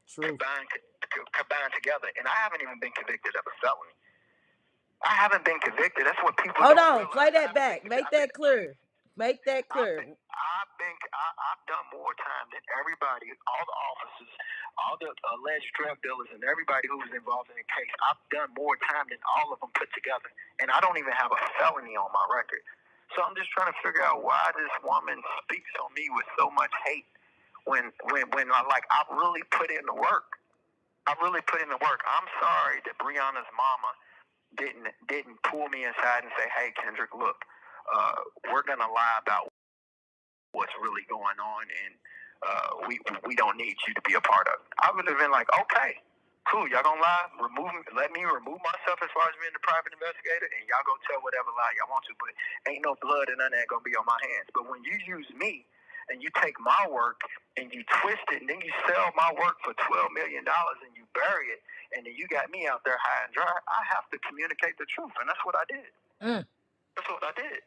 True. Combined together, and I haven't even been convicted of a felony. I haven't been convicted. That's what people. Hold on, play that back. Make that clear. Make that clear. I've done more time than everybody, all the officers, all the alleged drug dealers, and everybody who was involved in the case. I've done more time than all of them put together, and I don't even have a felony on my record. So I'm just trying to figure out why this woman speaks on me with so much hate when I really put in the work. I really put in the work. I'm sorry that Breonna's mama didn't pull me inside and say, "Hey, Kendrick, look, we're gonna lie about what's really going on, and we don't need you to be a part of it." I would have been like, "Okay, cool, y'all gonna lie? Let me remove myself as far as being the private investigator, and y'all go tell whatever lie y'all want to, but ain't no blood and none of that gonna be on my hands." But when you use me and you take my work and you twist it, and then you sell my work for $12 million and you bury it, and then you got me out there high and dry, I have to communicate the truth, and that's what I did. That's what I did.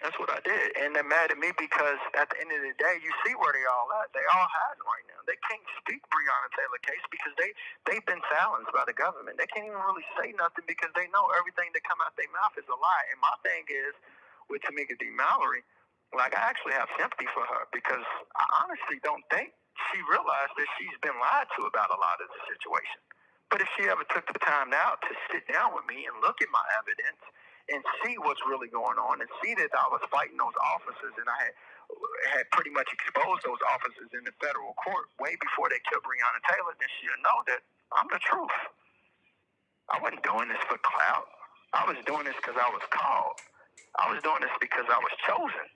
That's what I did. And they're mad at me because at the end of the day, you see where they all at. They all hiding right now. They can't speak Breonna Taylor case because they've been silenced by the government. They can't even really say nothing because they know everything that come out their mouth is a lie. And my thing is, with Tamika D. Mallory, like, I actually have sympathy for her because I honestly don't think she realized that she's been lied to about a lot of the situation. But if she ever took the time out to sit down with me and look at my evidence and see what's really going on and see that I was fighting those officers and I had had pretty much exposed those officers in the federal court way before they killed Breonna Taylor, then she'll know that I'm the truth. I wasn't doing this for clout. I was doing this because I was called. I was doing this because I was chosen,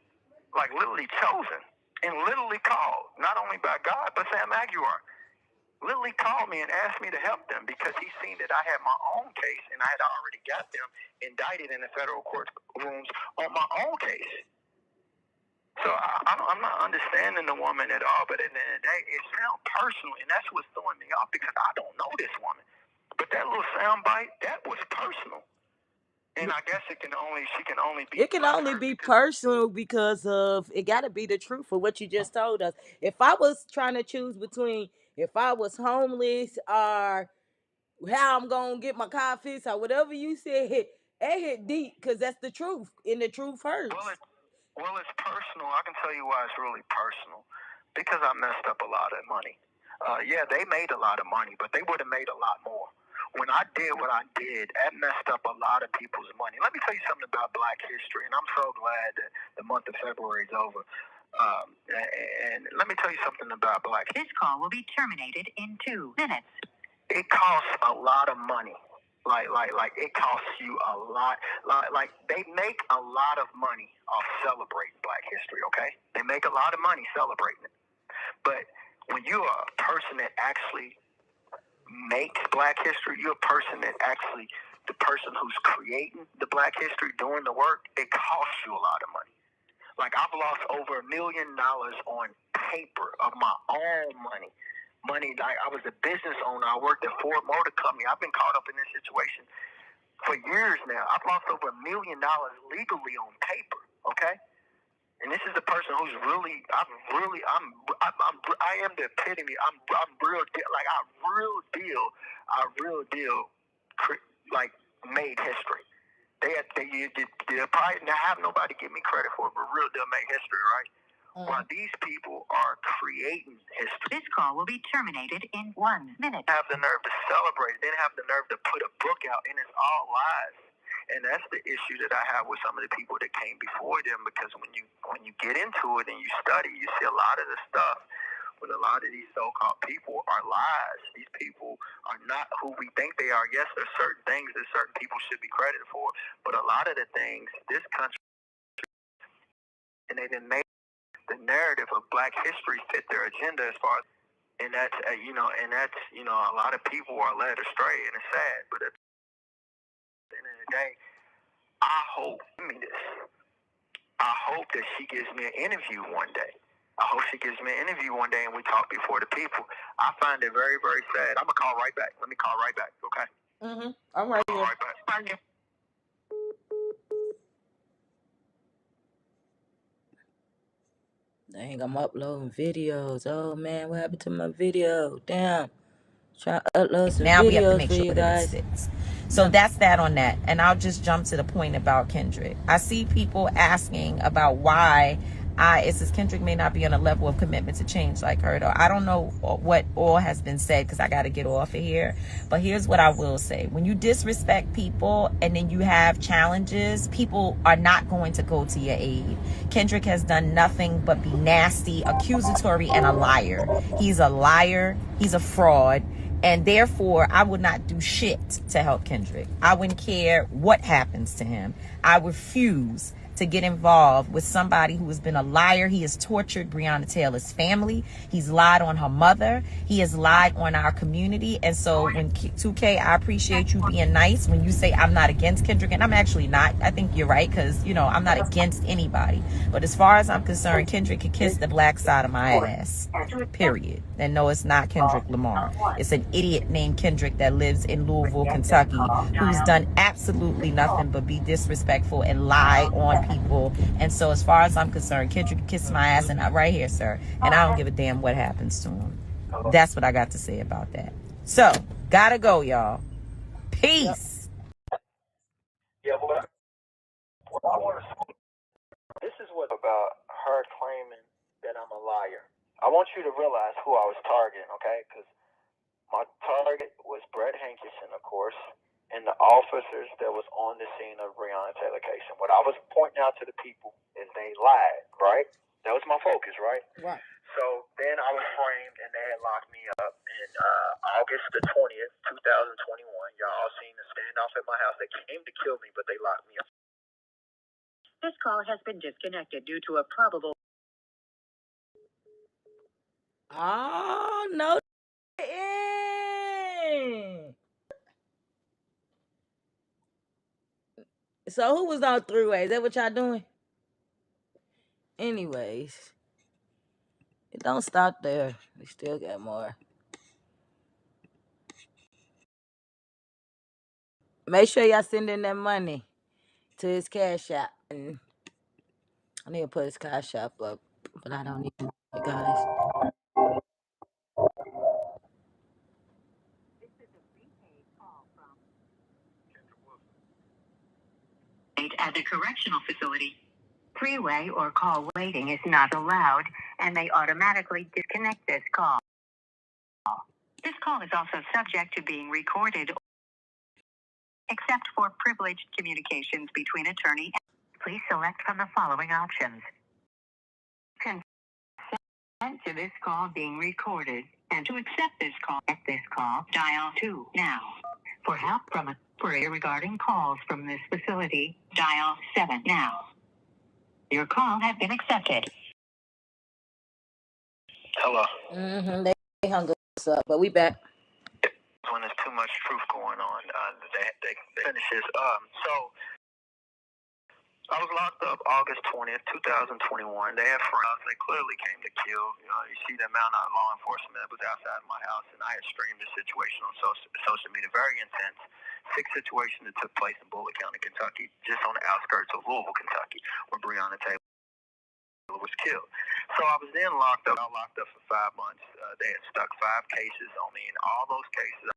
like literally chosen, and literally called, not only by God, but Sam Aguilar. Literally called me and asked me to help them because he seen that I had my own case and I had already got them indicted in the federal court rooms on my own case. So I'm not understanding the woman at all, but at the end of the day, it sounds personal, and that's what's throwing me off because I don't know this woman. But that little sound bite, that was personal. And I guess she can only be. It can only be personal because of it. Got to be the truth for what you just told us. If I was trying to choose between if I was homeless or how I'm gonna get my car fixed or whatever you said, it hit deep because that's the truth, and the truth hurts. Well, it's personal. I can tell you why it's really personal. Because I messed up a lot of money. Yeah, they made a lot of money, but they would have made a lot more. When I did what I did, that messed up a lot of people's money. Let me tell you something about Black history, and I'm so glad that the month of February is over. And let me tell you something about Black history. This call will be terminated in 2 minutes. It costs a lot of money. Like it costs you a lot. Like they make a lot of money off celebrating Black history, okay? They make a lot of money celebrating it. But when you are a person that actually makes Black history, you're a person that actually, the person who's creating the Black history, doing the work, it costs you a lot of money. Like I've lost over $1 million on paper of my own money. Like I was a business owner. I worked at Ford Motor Company. I've been caught up in this situation for years now. I've lost over $1 million legally on paper. Okay, and this is a person who's I am the epitome. I'm real deal. Like I real deal, like made history. They'll probably not have nobody give me credit for it, but real deal made history, right? While these people are creating history. This call will be terminated in 1 minute. They have the nerve to celebrate. They have the nerve to put a book out, and it's all lies. And that's the issue that I have with some of the people that came before them, because when you get into it and you study, you see a lot of the stuff with a lot of these so-called people are lies. These people are not who we think they are. Yes, there's certain things that certain people should be credited for, but a lot of the things this country, and they didn't make the narrative of Black history fit their agenda as far as, and that's a lot of people are led astray, and it's sad. But at the end of the day, I hope that she gives me an interview one day. I hope she gives me an interview one day and we talk before the people. I find it very, very sad. I'm gonna call right back. Let me call right back, okay? I'm right here. Right back. Right here. Dang, I'm uploading videos. Oh man, what happened to my video? Damn. Try to upload some now videos we have to make for sure you that guys. it sticks. So that's that on that. And I'll just jump to the point about Kendrick. I see people asking about why it says Kendrick may not be on a level of commitment to change like her. Though I don't know what all has been said because I got to get off of here. But here's what I will say. When you disrespect people and then you have challenges, people are not going to go to your aid. Kendrick has done nothing but be nasty, accusatory, and a liar. He's a liar. He's a fraud. And therefore, I would not do shit to help Kendrick. I wouldn't care what happens to him. I refuse to get involved with somebody who has been a liar. He has tortured Breonna Taylor's family. He's lied on her mother. He has lied on our community. And so when 2K, I appreciate you being nice when you say I'm not against Kendrick, and I'm actually not. I think you're right, because I'm not against anybody. But as far as I'm concerned, Kendrick could kiss the black side of my ass. Period. And no, it's not Kendrick Lamar. It's an idiot named Kendrick that lives in Louisville, Kentucky, who's done absolutely nothing but be disrespectful and lie on people. And so as far as I'm concerned, Kendrick can kiss my ass, and right here, sir. And I don't give a damn what happens to him. That's what I got to say about that. So, gotta go, y'all. Peace. Yeah, well, I want to. This is what about her claiming that I'm a liar. I want you to realize who I was targeting, okay? Because my target was Brett Hankerson, of course, and the officers that was on the scene of Breonna Taylor case. And what I was pointing out to the people is they lied, right? That was my focus, right? Right. So then I was framed, and they had locked me up in August the 20th, 2021. Y'all all seen the standoff at my house. They came to kill me, but they locked me up. This call has been disconnected due to a probable... Oh, no. So who was on three-way? Is that what y'all doing? Anyways, it don't stop there. We still got more. Make sure y'all send in that money to his Cash App. And I need to put his Cash App up, but I don't need it, guys. At the correctional facility. Three-way or call waiting is not allowed, and they automatically disconnect this call. This call is also subject to being recorded, except for privileged communications between attorney. Please select from the following options. Consent to this call being recorded, and to accept this call, dial 2 now. For help from a courier regarding calls from this facility, dial 7 now. Your call has been accepted. Hello. They hung us up, but we back. When there's too much truth going on, they finish this. So I was locked up August 20th, 2021. They had friends. They clearly came to kill. You see the amount of law enforcement that was outside my house, and I had streamed this situation on social media. Very intense. 6 situations that took place in Bullitt County, Kentucky, just on the outskirts of Louisville, Kentucky, where Breonna Taylor was killed. So I was then locked up. I was locked up for 5 months. They had stuck 5 cases on me. In all those cases,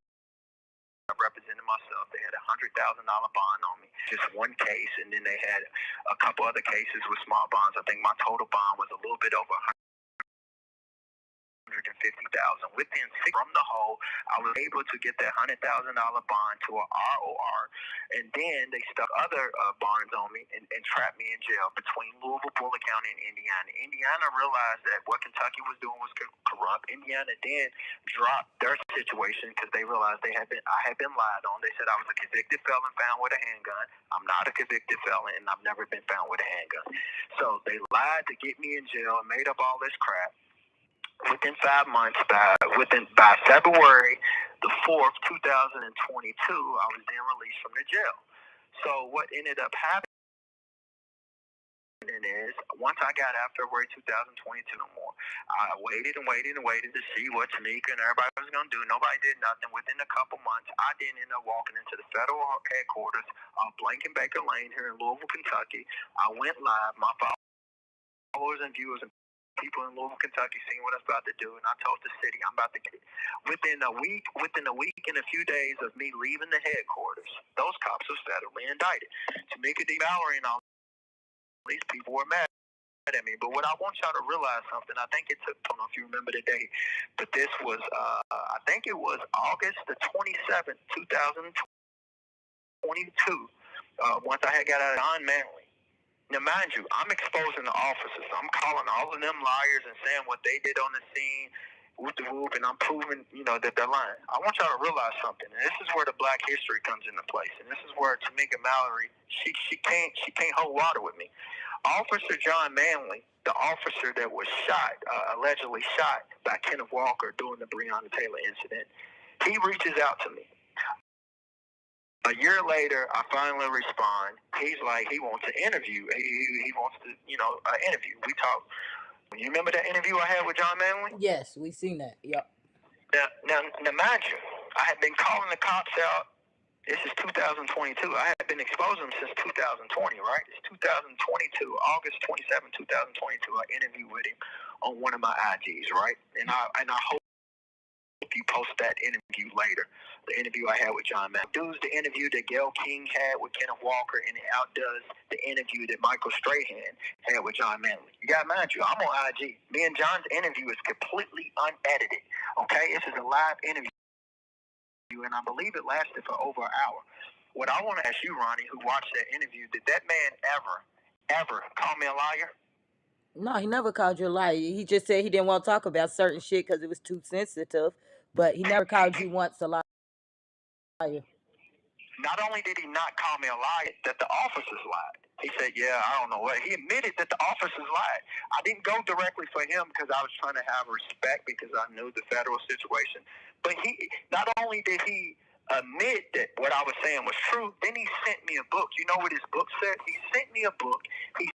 I represented myself. They had $100,000 bond on me, just one case, and then they had a couple other cases with small bonds. I think my total bond was a little bit over $150,000. Within 6 from the whole, I was able to get that $100,000 bond to a ROR, and then they stuck other bonds on me and trapped me in jail between Louisville, Bullitt County, and Indiana. Indiana realized that what Kentucky was doing was corrupt. Indiana then dropped their situation because they realized I had been lied on. They said I was a convicted felon found with a handgun. I'm not a convicted felon, and I've never been found with a handgun. So they lied to get me in jail and made up all this crap. Within 5 months, by February the 4th, 2022, I was then released from the jail. So what ended up happening is, once I got out February 2022 no more, I waited and waited and waited to see what Tanika and everybody was going to do. Nobody did nothing. Within a couple months, I then ended up walking into the federal headquarters of Blanken Baker Lane here in Louisville, Kentucky. I went live. My followers and viewers and people in Louisville, Kentucky, seeing what I was about to do, and I told the city I'm about to get. Within a week and a few days of me leaving the headquarters, those cops were federally indicted. Tamika D. Mallory and all these people were mad at me. But what I want y'all to realize something, I think it took, I don't know if you remember the date, but this was, I think it was August the 27th, 2022, once I had got out of John Manley. Now, mind you, I'm exposing the officers. I'm calling all of them liars and saying what they did on the scene, whoop, and I'm proving, that they're lying. I want y'all to realize something, and this is where the Black history comes into place, and this is where Tamika Mallory, she can't hold water with me. Officer John Manley, the officer that was shot, allegedly shot by Kenneth Walker during the Breonna Taylor incident, he reaches out to me. A year later, I finally respond. He's like, he wants an interview. He wants to, an interview. We talk. You remember that interview I had with John Manley? Yes, we seen that. Yep. Now, mind you, I had been calling the cops out. This is 2022. I had been exposing them since 2020, right? It's 2022, August 27, 2022. I interviewed with him on one of my IGs, right? And I hope you post that interview later. The interview I had with John Manley. Dudes, the interview that Gail King had with Kenneth Walker, and it outdoes the interview that Michael Strahan had with John Manley. You got to mind you, I'm on IG. Me and John's interview is completely unedited. Okay, this is a live interview, and I believe it lasted for over an hour. What I want to ask you, Ronnie, who watched that interview, did that man ever call me a liar? No, he never called you a liar. He just said he didn't want to talk about certain shit because it was too sensitive. But he never called you once a liar. Not only did he not call me a liar, that the officers lied. He said, yeah, I don't know what. He admitted that the officers lied. I didn't go directly for him because I was trying to have respect because I knew the federal situation. But he, not only did he admit that what I was saying was true, then he sent me a book. You know what his book said? He sent me a book. He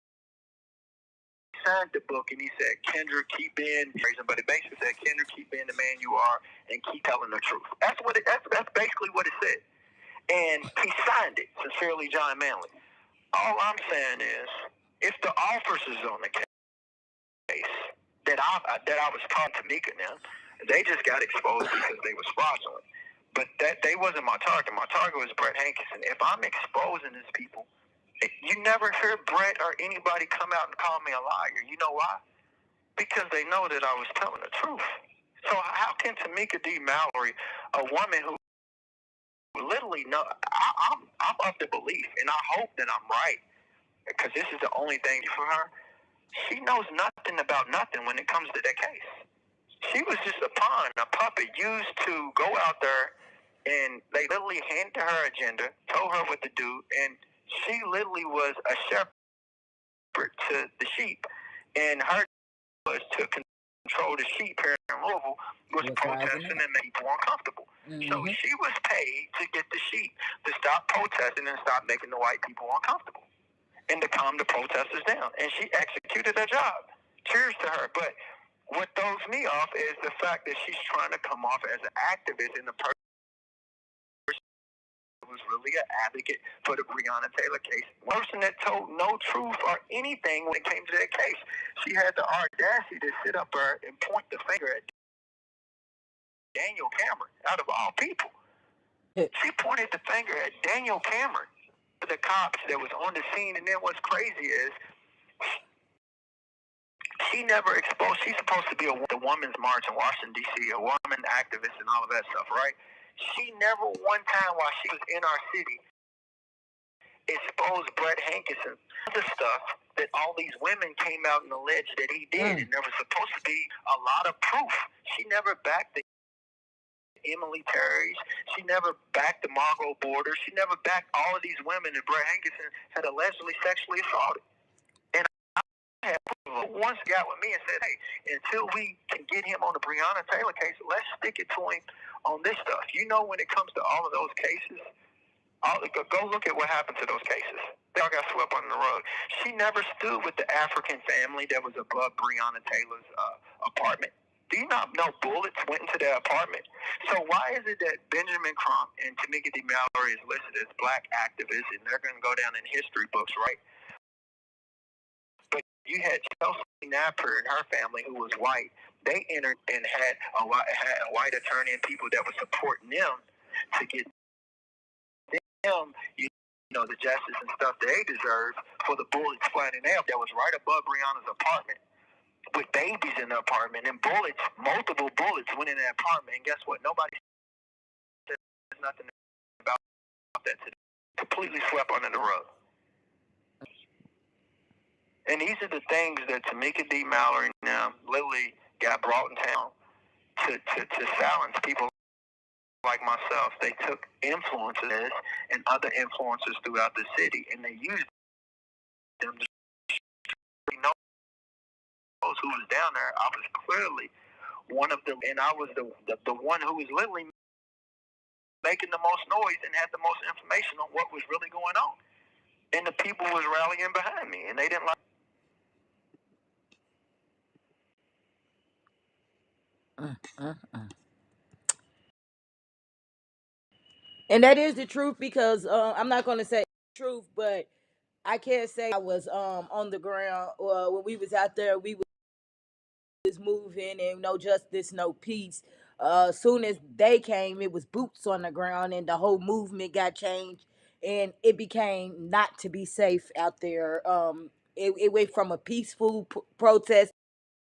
signed the book and he said, Kendrick, keep being, but it basically said, Kendrick, keep being the man you are and keep telling the truth. That's what that's basically what it said. And he signed it, sincerely, John Manley. All I'm saying is, if the officers on the case that I was taught to Tamika now, they just got exposed because they was fraudulent. But that they wasn't my target. My target was Brett Hankison. If I'm exposing these people, you never hear Brett or anybody come out and call me a liar. You know why? Because they know that I was telling the truth. So how can Tamika D. Mallory, a woman who literally know, I'm of the belief, and I hope that I'm right, because this is the only thing for her. She knows nothing about nothing when it comes to that case. She was just a pawn, a puppet used to go out there, and they literally handed her agenda, told her what to do, and she literally was a shepherd to the sheep, and her was to control the sheep here in Louisville, was protesting and making people uncomfortable. Mm-hmm. So she was paid to get the sheep to stop protesting and stop making the white people uncomfortable and to calm the protesters down. And she executed her job. Cheers to her. But what throws me off is the fact that she's trying to come off as an activist in the person was really an advocate for the Breonna Taylor case. One person that told no truth or anything when it came to that case. She had the audacity to sit up there and point the finger at Daniel Cameron, out of all people. She pointed the finger at Daniel Cameron, the cops that was on the scene. And then what's crazy is she never exposed. She's supposed to be the Women's March in Washington, D.C., a woman activist and all of that stuff, right? She never one time while she was in our city exposed Brett Hankison to stuff that all these women came out and alleged that he did, and there was supposed to be a lot of proof. She never backed the Emily Terry's. She never backed the Margot Borders. She never backed all of these women that Brett Hankison had allegedly sexually assaulted. And I had once got with me and said, hey, until we can get him on the Breonna Taylor case, let's stick it to him on this stuff. You know, when it comes to all of those cases, go look at what happened to those cases. They all got swept under the rug. She never stood with the African family that was above Breonna Taylor's apartment. Do you not know bullets went into their apartment? So why is it that Benjamin Crump and Tamika D. Mallory is listed as black activists, and they're going to go down in history books, right? But you had Chelsea Napper and her family, who was white. They entered and had a white attorney and people that were supporting them to get them, you know, the justice and stuff they deserve for the bullets flying in there that was right above Breonna's apartment with babies in the apartment, and bullets, multiple bullets went in that apartment, and guess what? Nobody says nothing about that today. Completely swept under the rug. And these are the things that Tamika D. Mallory now literally got brought in town to silence people like myself. They took influencers and other influencers throughout the city, and they used them to know who was down there. I was clearly one of them, and I was the one who was literally making the most noise and had the most information on what was really going on. And the people was rallying behind me, and they didn't like. And that is the truth, because I'm not going to say the truth, but I can't say I was on the ground when we was out there. We was moving, and no justice, no peace. Soon as they came, it was boots on the ground, and the whole movement got changed, and it became not to be safe out there. It went from a peaceful protest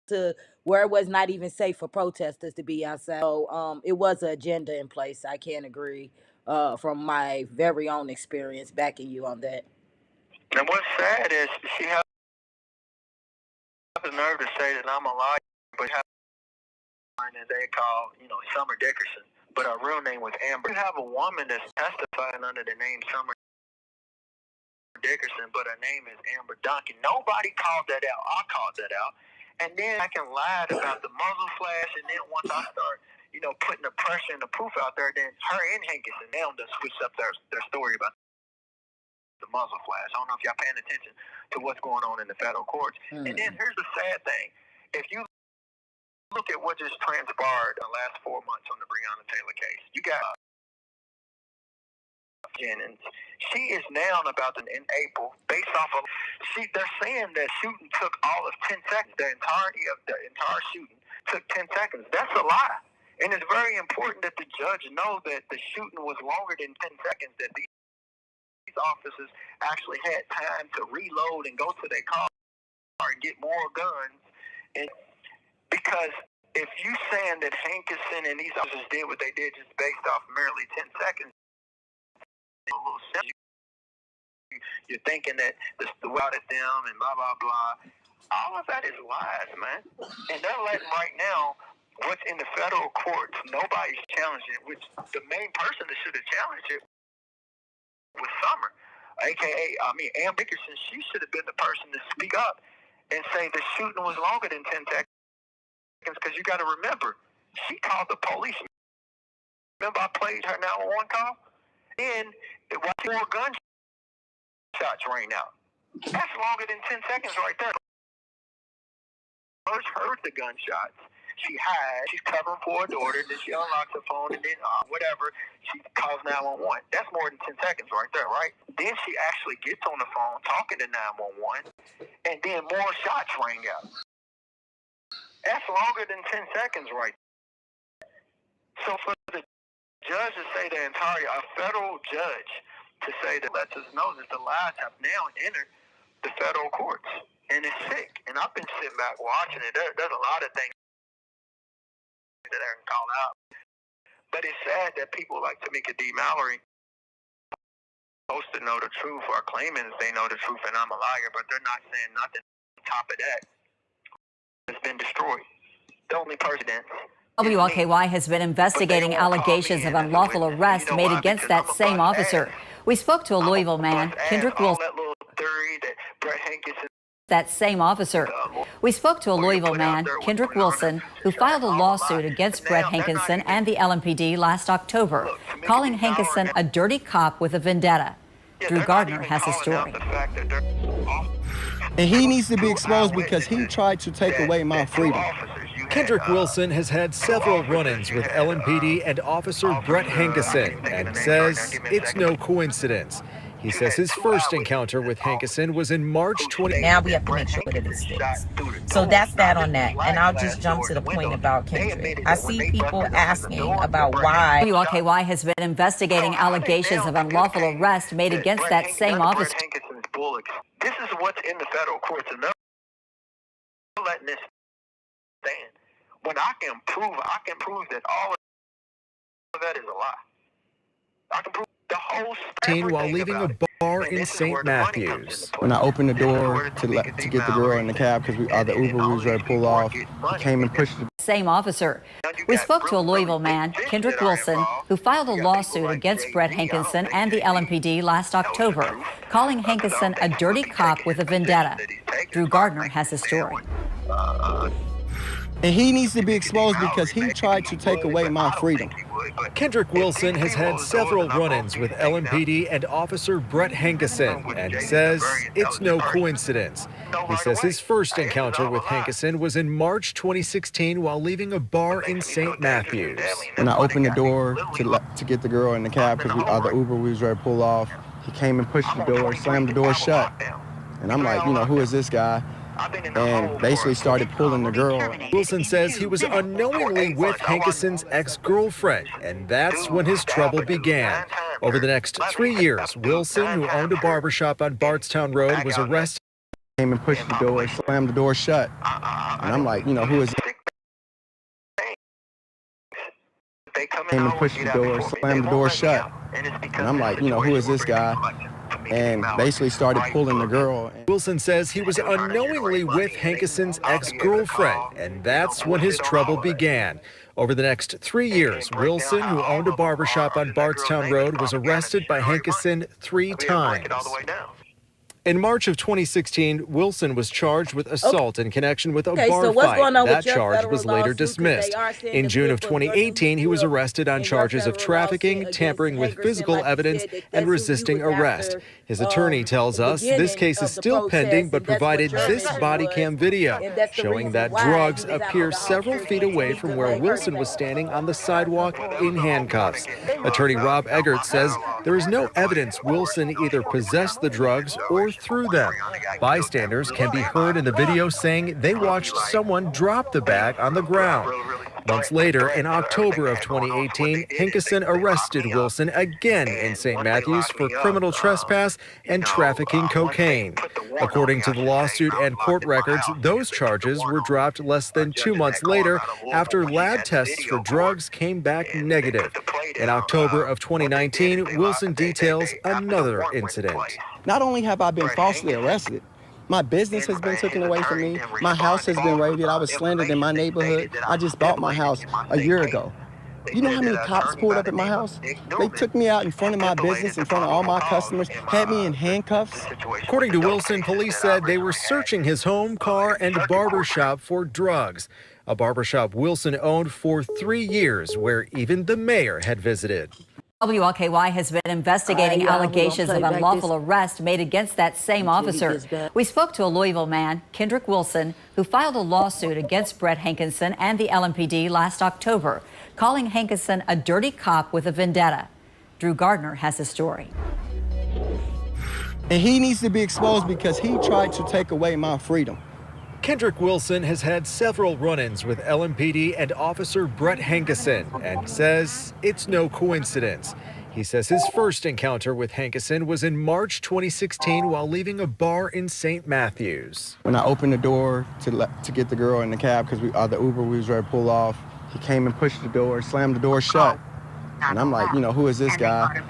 to where it was not even safe for protesters to be outside. So it was an agenda in place. I can't agree from my very own experience backing you on that. And what's sad is she has I'm a liar, but have that they call, Summer Dickerson, but her real name was Amber. You have a woman that's testifying under the name Summer Dickerson, but her name is Amber Duncan. Nobody called that out. I called that out. And then I can lie about the muzzle flash, and then once I start, putting the pressure and the proof out there, then her and Hankinson now done switched up their story about the muzzle flash. I don't know if y'all paying attention to what's going on in the federal courts. And then here's the sad thing. If you look at what just transpired in the last 4 months on the Breonna Taylor case, you got Jennings. She is now about in April, based off of, they're saying that shooting took all of 10 seconds. The entirety of the entire shooting took 10 seconds. That's a lie. And it's very important that the judge know that the shooting was longer than 10 seconds, that these officers actually had time to reload and go to their car and get more guns. And because if you saying that Hankinson and these officers did what they did just based off merely 10 seconds, you're thinking that this out at them and blah, blah, blah. All of that is lies, man. And they're letting right now what's in the federal courts, nobody's challenging it, which the main person that should have challenged it was Summer, a.k.a. Amber Dickerson. She should have been the person to speak up and say the shooting was longer than 10 seconds, because you got to remember, she called the police. Remember I played her 911 call? And it was 4 gunshots rang out. That's longer than 10 seconds right there. First heard the gunshots. She's covering for her daughter, then she unlocks her phone, and then whatever, she calls 911. That's more than 10 seconds right there, right? Then she actually gets on the phone talking to 911, and then more shots rang out. That's longer than 10 seconds right there. So for the judge to say a federal judge to say that lets us know that the lies have now entered the federal courts. And it's sick. And I've been sitting back watching it. There's a lot of things that I can call out. But it's sad that people like Tamika D. Mallory supposed to know the truth or claiming that they know the truth and I'm a liar, but they're not saying nothing on top of that. It's been destroyed. The only person WLKY has been investigating allegations of unlawful arrest made against that same officer. We spoke to a Louisville man, Kendrick Wilson. That same officer. We spoke to a Louisville man, Kendrick Wilson, who filed a lawsuit against Brett Hankinson and the LMPD last October, calling Hankinson a dirty cop with a vendetta. Drew Gardner has the story. And he needs to be exposed because he tried to take away my freedom. Kendrick Wilson has had several run-ins with LMPD and Officer Brett Hankinson and says it's no coincidence. He says his first encounter with Hankinson was in March 20. Now we have to make sure that it sticks. So that's that on that. And I'll just jump to the point about Kendrick. I see people asking about why. WLKY has been investigating allegations of unlawful arrest made against that same officer. This is what's in the federal courts, and they're letting this stand. When I can prove that all of that is a lie. I can prove the whole story while leaving a bar in St. Matthews. When I opened the door to get the girl in the cab, because the Uber was ready to pull off, he came and pushed the same officer. We spoke to a Louisville man, Kendrick Wilson, who filed a lawsuit against Brett Hankinson and the LMPD last October, calling Hankinson a dirty cop with a vendetta. Drew Gardner has the story. And he needs to be exposed because he tried to take away my freedom. Kendrick Wilson has had several run-ins with LMPD and Officer Brett Hankinson and says it's no coincidence. He says his first encounter with Hankinson was in March 2016 while leaving a bar in St. Matthews. When I opened the door to get the girl in the cab, because the Uber was ready to pull off, he came and pushed the door, slammed the door shut. And I'm like, who is this guy? And basically started pulling the girl. Wilson says he was unknowingly with Hankinson's ex-girlfriend, and that's when his trouble began. Over the next 3 years, Wilson, who owned a barbershop on Bardstown Road, was arrested. Came and pushed the door, slammed the door shut. And I'm like, who is this? Came and pushed the door, slammed the door shut. And I'm like, who is this guy? and basically started pulling the girl. Wilson says he was unknowingly with Hankison's ex-girlfriend, and that's when his trouble began. Over the next 3 years, Wilson, who owned a barbershop on Bardstown Road, was arrested by Hankison 3 times. In March of 2016, Wilson was charged with assault in connection with a bar fight. That charge was later dismissed. In June of 2018, he was arrested on charges of trafficking, tampering with physical evidence, and resisting arrest. His attorney tells us this case is still pending, but provided this body cam video showing that drugs appear several feet away from where Wilson was standing on the sidewalk in handcuffs. Attorney Rob Eggert says there is no evidence Wilson either possessed the drugs or threw them. Bystanders can be heard in the video saying they watched someone drop the bag on the ground. Months later, in October of 2018, Hankison arrested Wilson again in St. Matthews for criminal trespass and trafficking cocaine. According to the lawsuit and court records, those charges were dropped less than 2 months later after lab tests for drugs came back negative. In October of 2019, Wilson details another incident. Not only have I been falsely arrested, my business has been taken away from me. My house has been raided. I was slandered in my neighborhood. I just bought my house a year ago. You know how many cops pulled up at my house? They took me out in front of my business, in front of all my customers, had me in handcuffs. According to Wilson, police said they were searching his home, car, and barbershop for drugs. A barbershop Wilson owned for 3 years, where even the mayor had visited. WLKY has been investigating allegations of unlawful arrest made against that same officer. We spoke to a Louisville man, Kendrick Wilson, who filed a lawsuit against Brett Hankison and the LMPD last October, calling Hankison a dirty cop with a vendetta. Drew Gardner has the story. And he needs to be exposed because he tried to take away my freedom. Kendrick Wilson has had several run-ins with LMPD and Officer Brett Hankison and says it's no coincidence. He says his first encounter with Hankison was in March 2016 while leaving a bar in St. Matthews. When I opened the door to get the girl in the cab because the Uber we was ready to pull off, he came and pushed the door, slammed the door shut. And I'm like, who is this guy?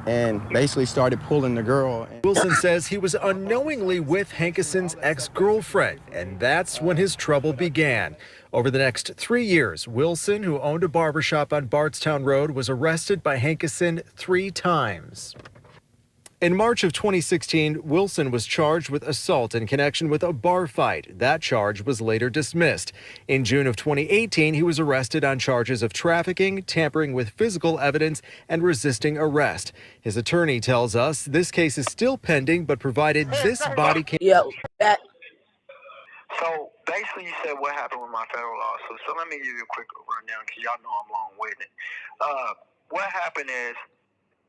And basically started pulling the girl. Wilson says he was unknowingly with Hankison's ex-girlfriend, and that's when his trouble began. Over the next 3 years, Wilson, who owned a barbershop on Bardstown Road, was arrested by Hankison 3 times. In March of 2016, Wilson was charged with assault in connection with a bar fight. That charge was later dismissed. In June of 2018, he was arrested on charges of trafficking, tampering with physical evidence, and resisting arrest. His attorney tells us this case is still pending, but provided this body cam. So basically, you said what happened with my federal lawsuit. So let me give you a quick rundown because y'all know I'm long-winded. What happened is,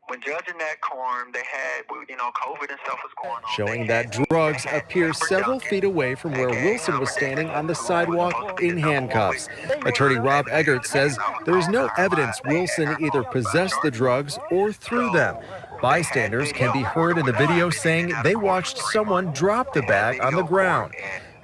when judging that quorum, they had, COVID and stuff was going on. Showing that drugs appear several feet away from where Wilson was standing on the sidewalk in handcuffs. Attorney Rob Eggert says there is no evidence Wilson either possessed the drugs or threw them. Bystanders can be heard in the video saying they watched someone drop the bag on the ground.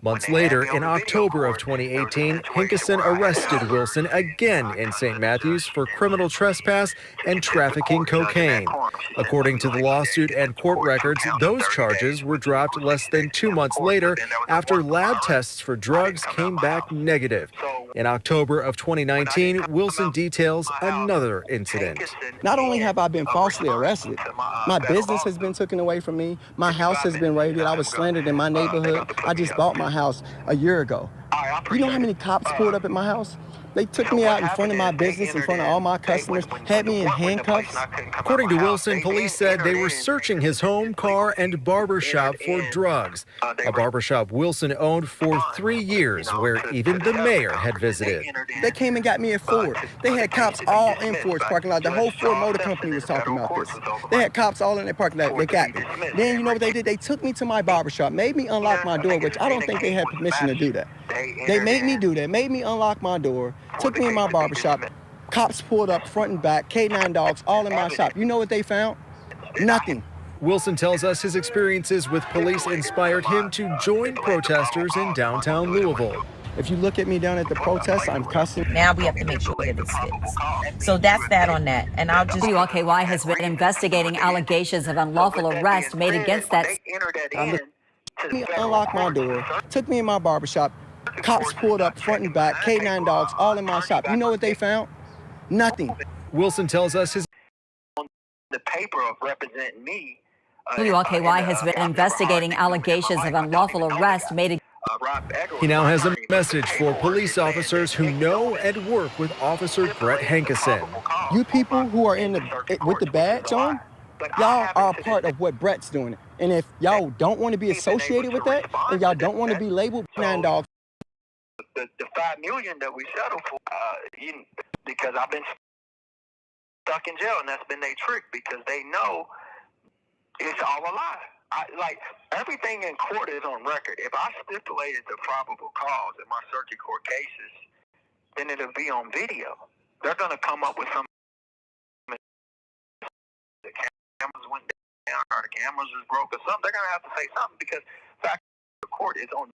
Months later, in October of 2018, Hankison arrested Wilson again in St. Matthews for criminal trespass and trafficking cocaine. According to the lawsuit and court records, those charges were dropped less than 2 months later after lab tests for drugs came back negative. In October of 2019, Wilson details another incident. Not only have I been falsely arrested, my business has been taken away from me. My house has been raided. I was slandered in my neighborhood. I just bought my house a year ago. You know how many cops pulled up at my house? They took me out in front of my business, in front of all my customers, had me in handcuffs. According to Wilson, police said they were searching his home, car, and barbershop for drugs. A barbershop Wilson owned for 3 years, where even the mayor had visited. They came and got me at Ford. They had cops all in Ford's parking lot. The whole Ford Motor Company was talking about this. They had cops all in their parking lot. They got me. Then you know what they did? They took me to my barbershop, made me unlock my door, which I don't think they had permission to do that. They made me do that, made me unlock my door, took me in my barbershop. Cops pulled up front and back, K9 dogs, all in my shop. You know what they found? Nothing. Wilson tells us his experiences with police inspired him to join protesters in downtown Louisville. If you look at me down at the protest, I'm cussing. Now we have to make sure that it sticks. So that's that on that. And I'll just... WLKY has been investigating allegations of unlawful arrest made against that. He unlocked my door, took me in my barbershop. Cops pulled up front and back, K9 dogs, all in my shop. You know what they found? Nothing. Wilson tells us his... The paper of representing me. WLKY has been investigating allegations of unlawful arrest made. He now has a message for police officers who know and work with Officer Brett Hankeson. You people who are with the badge on, y'all are a part of what Brett's doing. And if y'all don't want to be associated with that, and y'all don't want to be labeled K9 dogs. The $5 million that we settled for, because I've been stuck in jail, and that's been their trick, because they know it's all a lie. Like, everything in court is on record. If I stipulated the probable cause in my circuit court cases, then it'll be on video. They're going to come up with some... The cameras went down, or the cameras was broke, or something. They're going to have to say something, because the fact the court is on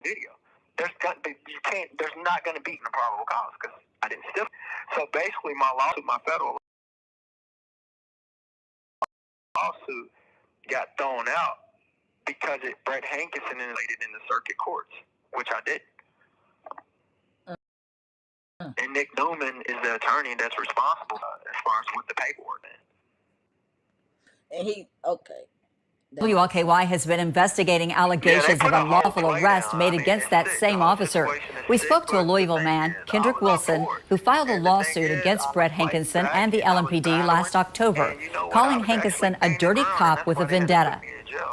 video. There's not going to be a probable cause, because I didn't stipulate. So basically, my lawsuit, my federal lawsuit, got thrown out because Brett Hankeson inlated in the circuit courts, which I did. And Nick Newman is the attorney that's responsible as far as with the paperwork. And okay. WLKY has been investigating allegations of unlawful arrest made against that same officer. We spoke to a Louisville man, Kendrick Wilson, who filed a lawsuit against Brett Hankeson and the LMPD last October, calling Hankeson a dirty cop with a vendetta.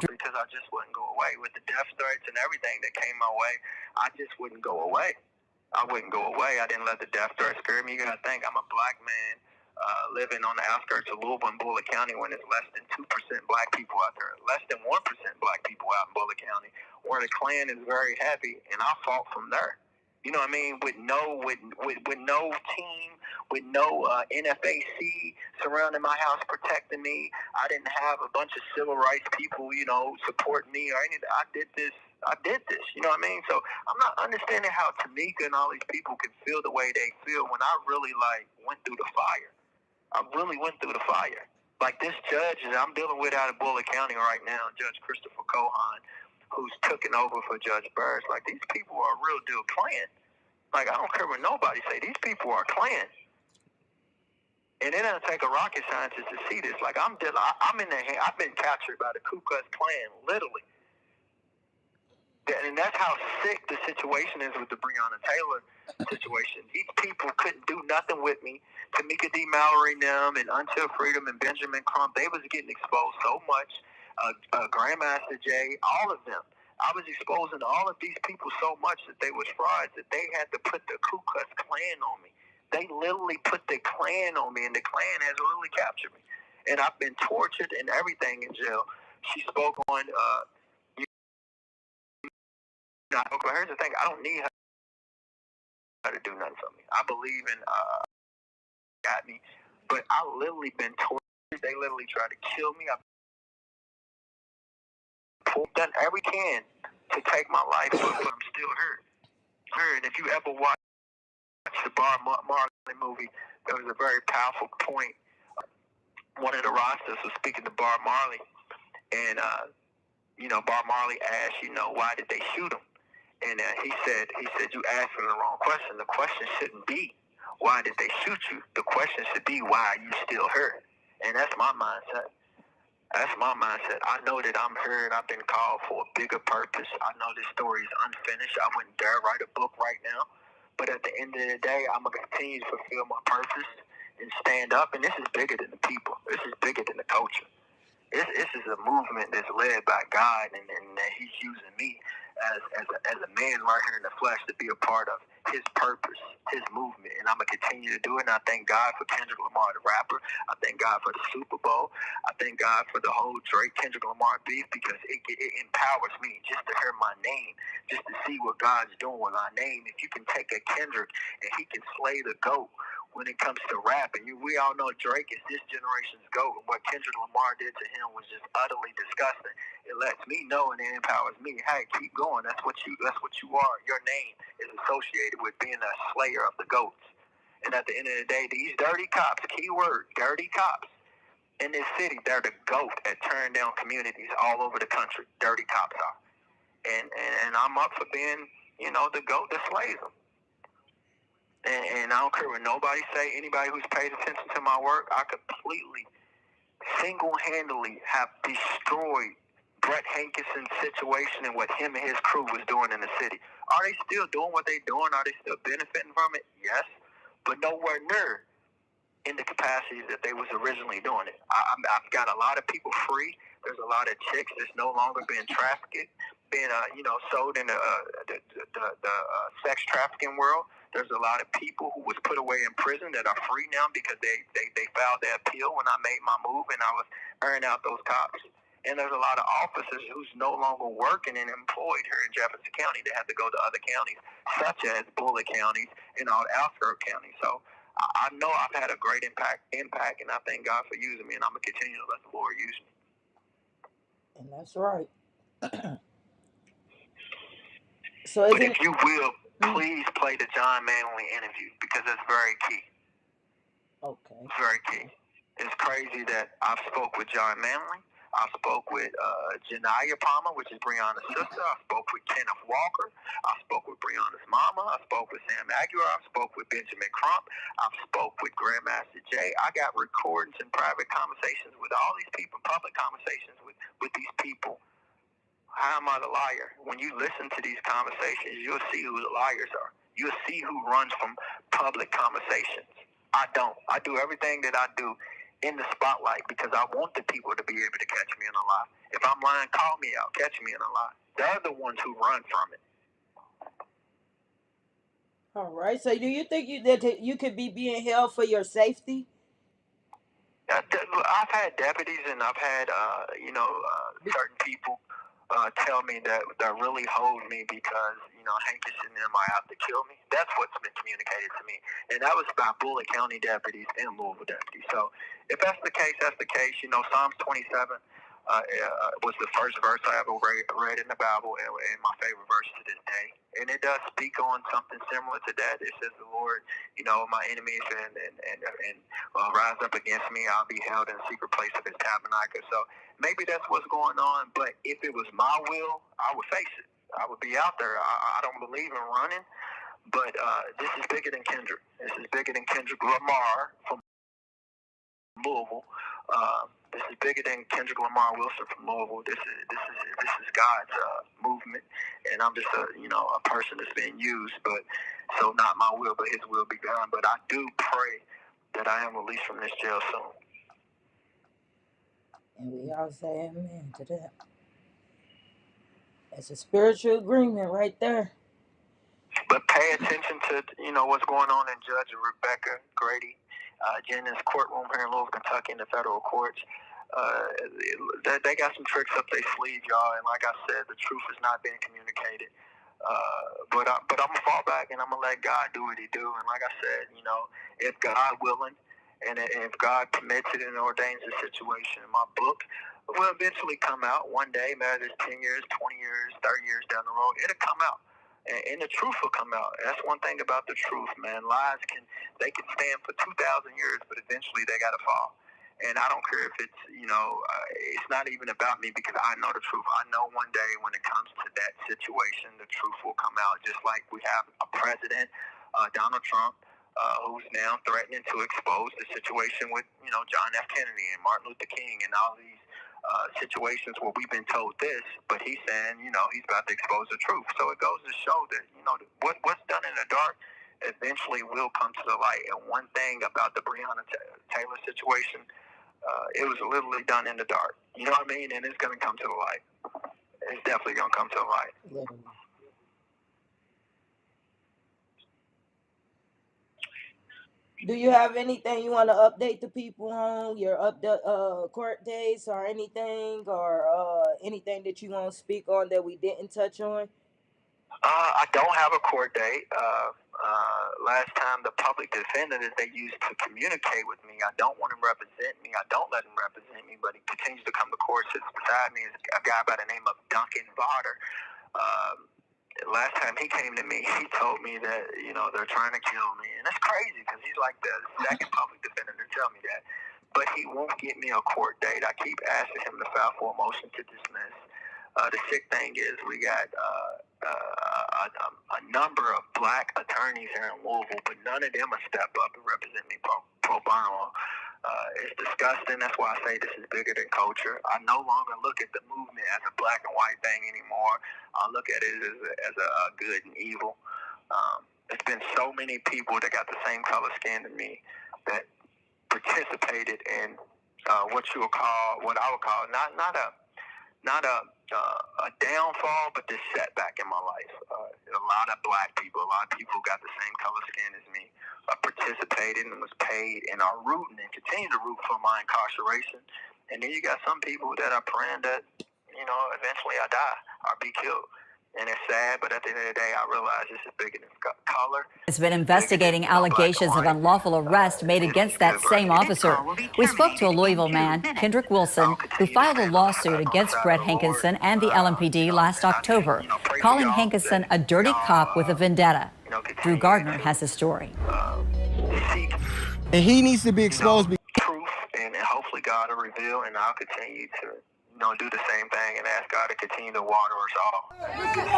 Because I just wouldn't go away with the death threats and everything that came my way. I just wouldn't go away. I wouldn't go away. I didn't let the death threats scare me. You gotta think, I'm a black man living on the outskirts of Louisville and Bullitt County, when it's less than 2% black people out there, less than 1% black people out in Bullitt County, where the Klan is very heavy, and I fought from there. You know what I mean? With no team, with no NFAC surrounding my house protecting me. I didn't have a bunch of civil rights people, supporting me or anything. I did this. You know what I mean? So I'm not understanding how Tamika and all these people can feel the way they feel when I really went through the fire. I really went through the fire. Like this judge that I'm dealing with out of Bullitt County right now, Judge Christopher Cohan, who's taken over for Judge Burris. Like, these people are a real deal Klan. Like, I don't care what nobody say. These people are Klan. And it doesn't take a rocket scientist to see this. Like, I'm in the hand. I've been captured by the Ku Klux Klan, literally. And that's how sick the situation is with the Breonna Taylor situation. These people couldn't do nothing with me. Tamika D. Mallory and them, and Until Freedom and Benjamin Crump, they was getting exposed so much. Grandmaster Jay, all of them. I was exposing all of these people so much that they was frauds, that they had to put the Ku Klux Klan on me. They literally put the Klan on me, and the Klan has really captured me. And I've been tortured and everything in jail. She spoke on... but here's the thing, I don't need her to do nothing for me. I believe in got me, but I literally been tortured. They literally tried to kill me. I've done every can to take my life, but I'm still hurt. And if you ever watch the Bob Marley movie, there was a very powerful point. One of the rosters was speaking to Bob Marley, and Bob Marley asked, why did they shoot him? And he said, you asked him the wrong question. The question shouldn't be, why did they shoot you? The question should be, why are you still hurt? And that's my mindset. That's my mindset. I know that I'm here and I've been called for a bigger purpose. I know this story is unfinished. I wouldn't dare write a book right now. But at the end of the day, I'm going to continue to fulfill my purpose and stand up. And this is bigger than the people. This is bigger than the culture. This is a movement that's led by God, and he's using me as a man right here in the flesh to be a part of his purpose, his movement, and I'm going to continue to do it. And I thank God for Kendrick Lamar, the rapper. I thank God for the Super Bowl. I thank God for the whole Kendrick Lamar beef, because it empowers me just to hear my name, just to see what God's doing with my name. If you can take a Kendrick and he can slay the GOAT when it comes to rapping. We all know Drake is this generation's GOAT, and what Kendrick Lamar did to him was just utterly disgusting. It lets me know and it empowers me. Hey, keep going. That's what you are. Your name is associated with being a slayer of the GOATs. And at the end of the day, these dirty cops, keyword, dirty cops, in this city, they're the GOAT at tearing down communities all over the country. Dirty cops are. And I'm up for being, the GOAT that slays them. And I don't care what nobody say. Anybody who's paid attention to my work, I completely, single-handedly have destroyed Brett Hankinson's situation and what him and his crew was doing in the city. Are they still doing what they're doing? Are they still benefiting from it? Yes, but nowhere near in the capacity that they was originally doing it. I've got a lot of people free. There's a lot of chicks that's no longer being trafficked, being sold in the sex trafficking world. There's a lot of people who was put away in prison that are free now because they filed their appeal when I made my move and I was earning out those cops. And there's a lot of officers who's no longer working and employed here in Jefferson County that have to go to other counties, such as Bullitt counties and all the outskirt counties. So I know I've had a great impact, and I thank God for using me, and I'm going to continue to let the Lord use me. And that's right. But if you will, please play the John Manley interview, because it's very key. Okay. It's very key. It's crazy that I've spoke with John Manley. I spoke with Janiyah Palmer, which is Breonna's sister. I spoke with Kenneth Walker. I spoke with Breonna's mama. I spoke with Sam Aguirre. I spoke with Benjamin Crump. I spoke with Grandmaster Jay. I got recordings and private conversations with all these people, public conversations with these people. How am I the liar? When you listen to these conversations, you'll see who the liars are. You'll see who runs from public conversations. I don't. I do everything that I do in the spotlight because I want the people to be able to catch me in a lie. If I'm lying, call me out. Catch me in a lie. They're the ones who run from it. All right. So do you think that you could be being held for your safety? I've had deputies and I've had, certain people tell me that really hold me because, Hankinson and them are out to kill me. That's what's been communicated to me. And that was by Bullitt County deputies and Louisville deputies. So if that's the case, that's the case. Psalms 27 was the first verse I ever read in the Bible and my favorite verse to this day. And it does speak on something similar to that. It says, the Lord, my enemies and rise up against me, I'll be held in the secret place of his tabernacle. So maybe that's what's going on. But if it was my will, I would face it. I would be out there. I don't believe in running. But this is bigger than Kendrick. This is bigger than Kendrick Lamar from Louisville. This is bigger than Kendrick Lamar Wilson from Louisville. This is God's movement, and I'm just a person that's being used. But so not my will, but His will be done. But I do pray that I am released from this jail soon. And we all say amen to that. It's a spiritual agreement right there. But pay attention to what's going on in Judge Rebecca Grady Jennings' courtroom here in Louisville, Kentucky, in the federal courts. They got some tricks up their sleeve, y'all. And like I said, the truth is not being communicated. But I'm gonna fall back and I'm gonna let God do what He do. And like I said, if God willing, and if God permits it and ordains the situation, my book will eventually come out one day. Maybe it's 10 years, 20 years, 30 years down the road. It'll come out. And the truth will come out. That's one thing about the truth, man. Lies can stand for 2,000 years, but eventually they got to fall. And I don't care if it's, it's not even about me because I know the truth. I know one day when it comes to that situation, the truth will come out. Just like we have a president, Donald Trump, who's now threatening to expose the situation with, John F. Kennedy and Martin Luther King and all these situations where we've been told this, but he's saying, he's about to expose the truth. So it goes to show that, what's done in the dark eventually will come to the light. And one thing about the Breonna Taylor situation, it was literally done in the dark. You know what I mean? And it's going to come to the light. It's definitely going to come to the light. Literally. Do you have anything you want to update the people on, your court dates or anything that you want to speak on that we didn't touch on? I don't have a court date. Last time the public defender that they used to communicate with me, I don't want him to represent me. I don't let him represent me, but he continues to come to court. Sits beside me is a guy by the name of Duncan Varder. Last time he came to me, he told me that, they're trying to kill me. And that's crazy because he's like the second public defender to tell me that. But he won't get me a court date. I keep asking him to file for a motion to dismiss. The sick thing is we got a number of black attorneys here in Louisville, but none of them will step up and represent me pro bono. It's disgusting. That's why I say this is bigger than culture. I no longer look at the movement as a black and white thing anymore. I look at it as a good and evil. There's been so many people that got the same color skin to me that participated in what I would call not a downfall, but this setback in my life. A lot of black people, a lot of people who got the same color skin as me, participated and was paid and are rooting and continue to root for my incarceration. And then you got some people that are praying that, eventually I die or be killed. And it's sad, but at the end of the day, I realize this is bigger than color. Has been investigating allegations of unlawful arrest made against that same officer. We spoke to a Louisville man, Kendrick Wilson, who filed a lawsuit against Brett Hankinson and the LMPD last October, calling Hankinson a dirty cop with a vendetta. Drew Gardner has the story. And he needs to be exposed. Truth, and hopefully God will reveal, and I'll continue to do the same thing and ask God to continue to water us all. Listen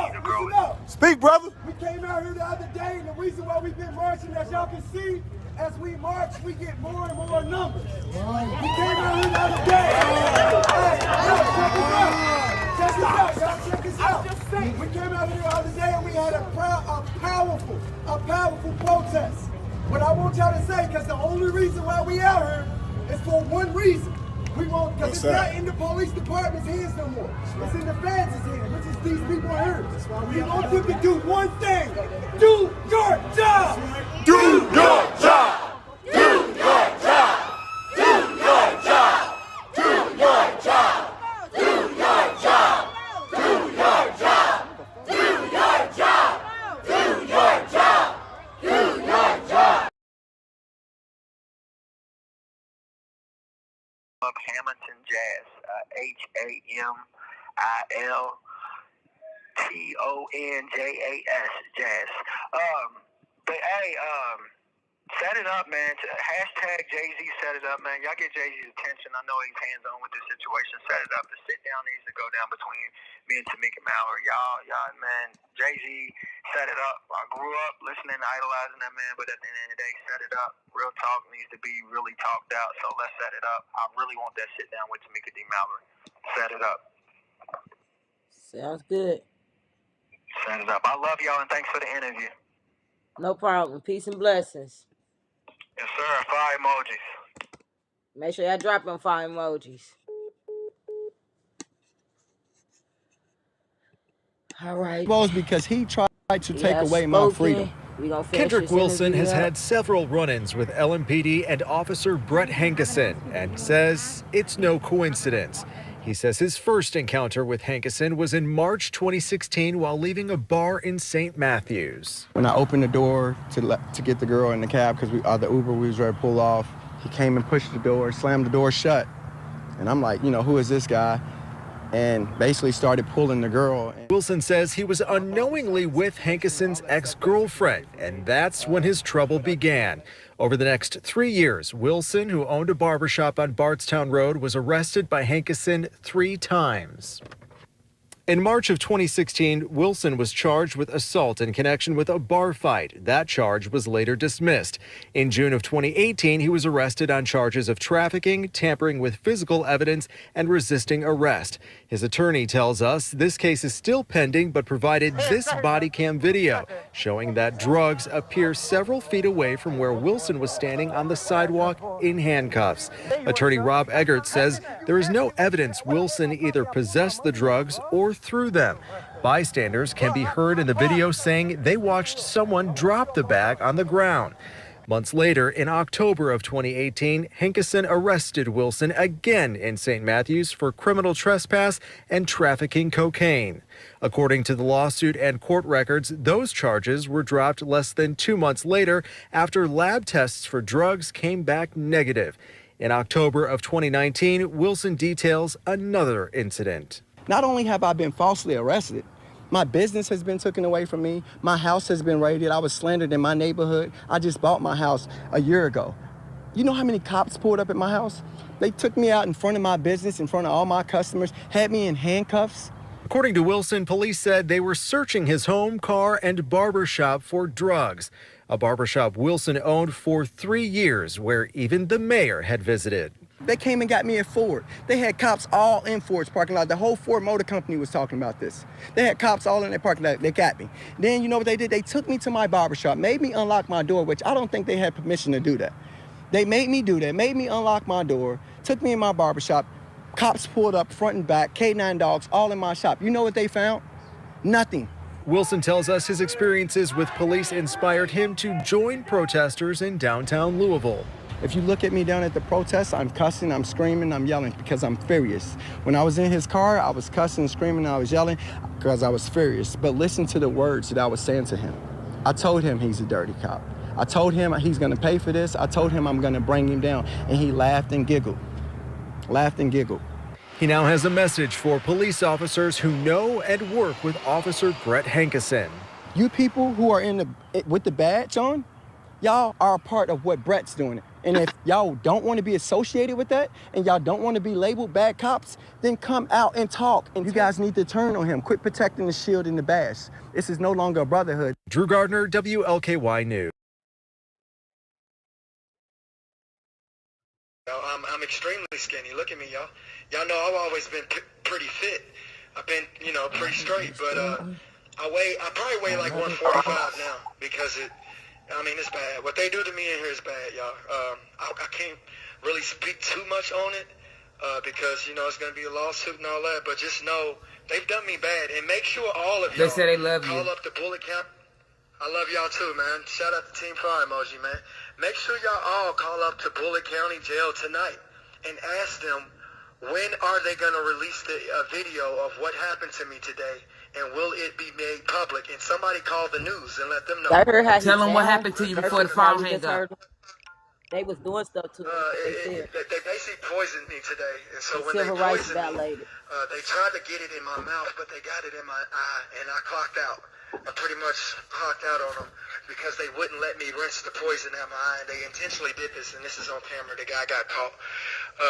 up. Speak, brother. We came out here the other day, and the reason why we've been marching, as y'all can see, as we march, we get more and more numbers. We came out here the other day. Check this out. Y'all check this out. We came out here the other day, and we had a powerful protest. But I want y'all to say, because the only reason why we out here is for one reason. We won't, because it's not in the police department's hands no more. It's in the feds' hands, which is these people here. We want them to do one thing. Do your job! Do your job! Do your job! Do your job! Do your job! Do your job! Do your job! Do your job! Do your job! Do your job! Of Hamilton Jazz, HAMILTONJAS, Jazz. But hey, set it up, man. Hashtag Jay-Z set it up, man. Y'all get Jay-Z's attention. I know he's hands-on with this situation. Set it up. The sit-down needs to go down between me and Tamika Mallory. Y'all, man, Jay-Z set it up. I grew up listening, idolizing that man, but at the end of the day, set it up. Real talk needs to be really talked out, so let's set it up. I really want that sit-down with Tamika D. Mallory. Set it up. Sounds good. Set it up. I love y'all, and thanks for the interview. No problem. Peace and blessings. Yes, sir. Fire emojis. Make sure y'all drop them fire emojis. All right. Because he tried to take away my freedom. Kendrick Wilson has had several run-ins with LMPD and Officer Brett Hankinson and says it's no coincidence. He says his first encounter with Hankinson was in March 2016 while leaving a bar in St. Matthews. When I opened the door to get the girl in the cab, because the Uber we was ready to pull off, he came and pushed the door, slammed the door shut. And I'm like, who is this guy? And basically started pulling the girl. Wilson says he was unknowingly with Hankinson's ex-girlfriend, and that's when his trouble began. Over the next 3 years, Wilson, who owned a barbershop on Bardstown Road, was arrested by Hankinson 3 times. In March of 2016, Wilson was charged with assault in connection with a bar fight. That charge was later dismissed. In June of 2018, he was arrested on charges of trafficking, tampering with physical evidence, and resisting arrest. His attorney tells us this case is still pending, but provided this body cam video showing that drugs appear several feet away from where Wilson was standing on the sidewalk in handcuffs. Attorney Rob Eggert says there is no evidence Wilson either possessed the drugs or threw them. Bystanders can be heard in the video saying they watched someone drop the bag on the ground. Months later, in October of 2018, Hankison arrested Wilson again in St. Matthews for criminal trespass and trafficking cocaine. According to the lawsuit and court records, those charges were dropped less than 2 months later after lab tests for drugs came back negative. In October of 2019, Wilson details another incident. Not only have I been falsely arrested, my business has been taken away from me. My house has been raided. I was slandered in my neighborhood. I just bought my house a year ago. You know how many cops pulled up at my house? They took me out in front of my business, in front of all my customers, had me in handcuffs. According to Wilson, police said they were searching his home, car, and barbershop for drugs. A barbershop Wilson owned for 3 years, where even the mayor had visited. They came and got me at Ford. They had cops all in Ford's parking lot. The whole Ford Motor Company was talking about this. They had cops all in their parking lot. They got me. Then you know what they did? They took me to my barbershop, made me unlock my door, which I don't think they had permission to do that. They made me do that, made me unlock my door, took me in my barbershop. Cops pulled up front and back, K9 dogs, all in my shop. You know what they found? Nothing. Wilson tells us his experiences with police inspired him to join protesters in downtown Louisville. If you look at me down at the protests, I'm cussing, I'm screaming, I'm yelling because I'm furious. When I was in his car, I was cussing, screaming, I was yelling because I was furious. But listen to the words that I was saying to him. I told him he's a dirty cop. I told him he's gonna pay for this. I told him I'm gonna bring him down. And he laughed and giggled. Laughed and giggled. He now has a message for police officers who know and work with Officer Brett Hankison. You people who are with the badge on, y'all are a part of what Brett's doing. And if y'all don't want to be associated with that and y'all don't want to be labeled bad cops, then come out and talk. And you guys need to turn on him. Quit protecting the shield and the badge. This is no longer a brotherhood. Drew Gardner, WLKY News. I'm extremely skinny. Look at me, y'all. Y'all know I've always been pretty fit. I've been, pretty straight. But I probably weigh like 145 now because it's bad. What they do to me in here is bad, y'all. I can't really speak too much on it because, it's going to be a lawsuit and all that. But just know they've done me bad. And make sure all of y'all they say they love call you. up the bullet camp. I love y'all too, man. Shout out to Team Fire Emoji, man. Make sure y'all all call up to Bullitt County Jail tonight and ask them when are they going to release the video of what happened to me today, and will it be made public? And somebody call the news and let them know. I heard how Tell them what happened to you before the phone hang up. They was doing stuff to him. They basically poisoned me today, and so when civil they rights poisoned me, violated. they tried to get it in my mouth, but they got it in my eye, and I clocked out. I pretty much clocked out on them because they wouldn't let me rinse the poison out my eye. They intentionally did this, and this is on camera. The guy got caught.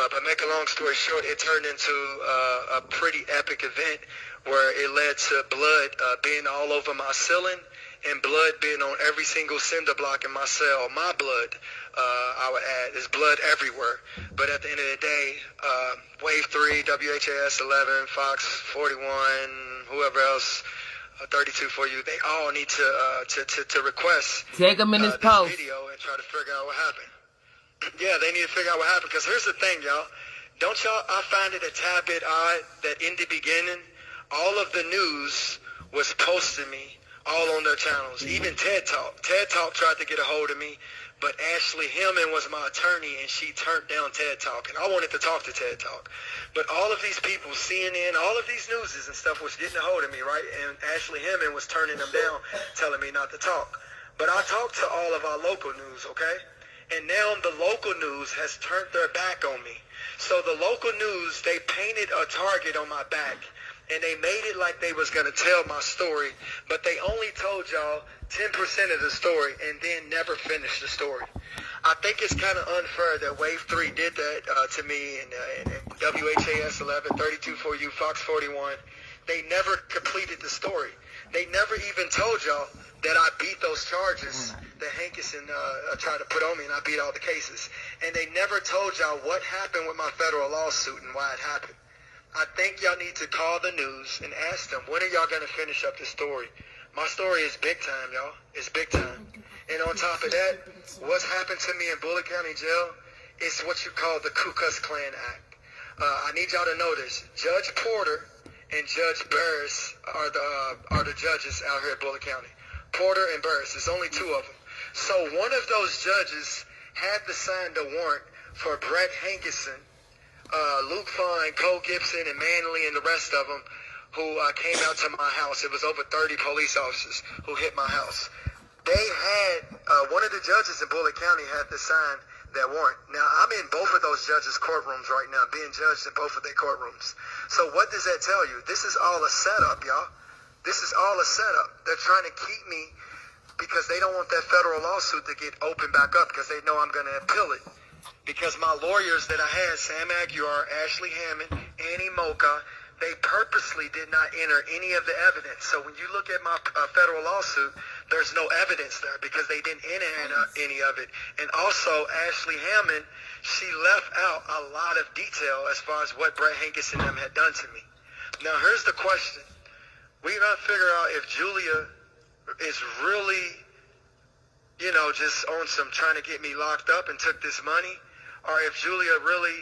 But make a long story short, it turned into a pretty epic event where it led to blood being all over my ceiling and blood being on every single cinder block in my cell. My blood, I would add, is blood everywhere. But at the end of the day, Wave 3, WHAS 11, Fox 41, whoever else, 32 for you, they all need to request Take a minute's this post. video and try to figure out what happened. Yeah, they need to figure out what happened, because here's the thing, y'all. I find it a tad bit odd that in the beginning, all of the news was posting me all on their channels, even TED Talk. TED Talk tried to get a hold of me, but Ashley Hillman was my attorney, and she turned down TED Talk, and I wanted to talk to TED Talk. But all of these people, CNN, all of these newses and stuff was getting a hold of me, right? And Ashley Hillman was turning them down, telling me not to talk. But I talked to all of our local news, okay? And now the local news has turned their back on me. So the local news, they painted a target on my back, and they made it like they was going to tell my story, but they only told y'all 10% of the story and then never finished the story. I think it's kind of unfair that Wave 3 did that to me, and WHAS 11, 32 for you, Fox 41. They never completed the story. They never even told y'all that I beat those charges that Hankison tried to put on me, and I beat all the cases. And they never told y'all what happened with my federal lawsuit and why it happened. I think y'all need to call the news and ask them, when are y'all going to finish up the story? My story is big time, y'all. It's big time. And on top of that, what's happened to me in Bullitt County Jail is what you call the Ku Klux Klan Act. I need y'all to know this. Judge Porter and Judge Burris are the judges out here at Bullitt County. Porter and Burris. There's only two of them. So one of those judges had to sign the warrant for Brett Hankerson, Luke Fine, Cole Gibson, and Manley, and the rest of them who came out to my house. It was over 30 police officers who hit my house. They had, one of the judges in Bullitt County had to sign that warrant. Now, I'm in both of those judges' courtrooms right now, being judged in both of their courtrooms. So what does that tell you? This is all a setup, y'all. This is all a setup. They're trying to keep me because they don't want that federal lawsuit to get opened back up because they know I'm going to appeal it. Because my lawyers that I had, Sam Aguiar, Ashley Hammond, Annie Mocha, they purposely did not enter any of the evidence. So when you look at my federal lawsuit, there's no evidence there because they didn't enter any of it. And also, Ashley Hammond, she left out a lot of detail as far as what Brett Hankerson and them had done to me. Now, here's the question. We got to figure out if Julia is really, you know, just on some trying to get me locked up and took this money, or if Julia really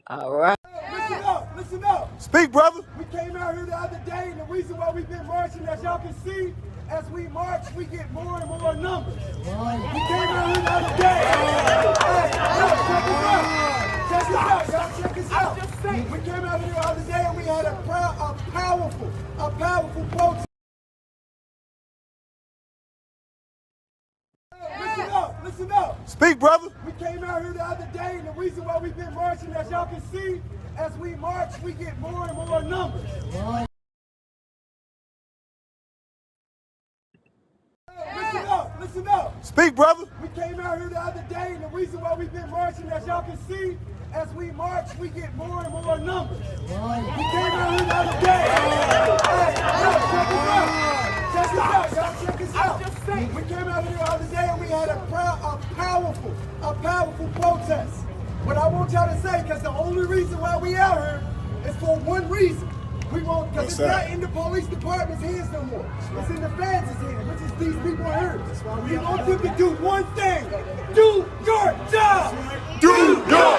All right. Listen up, listen up. Speak, brother. We came out here the other day, and the reason why we've been marching, as y'all can see, as we march, we get more and more numbers. We came out here the other day. Hey, yo, check us out. Check us out, y'all. Check us out. We came out here the other day, and we had a powerful protest. Listen up. Speak, brother. We came out here the other day, and the reason why we've been marching, as y'all can see, as we march, we get more and more numbers. Listen up. Speak, brother. We came out here the other day, and the reason why we've been marching, as y'all can see, as we march, we get more and more numbers. We came out here the other day. Hey, yo, check us out. Check us out, y'all. Check us out. We came out here the other day, and we had a powerful protest. What I want y'all to say, because the only reason why we out here is for one reason. We want, because it's not in the police department's hands no more. It's in the fans' hands, which is these people here. We want them to do one thing. Do your job. Do your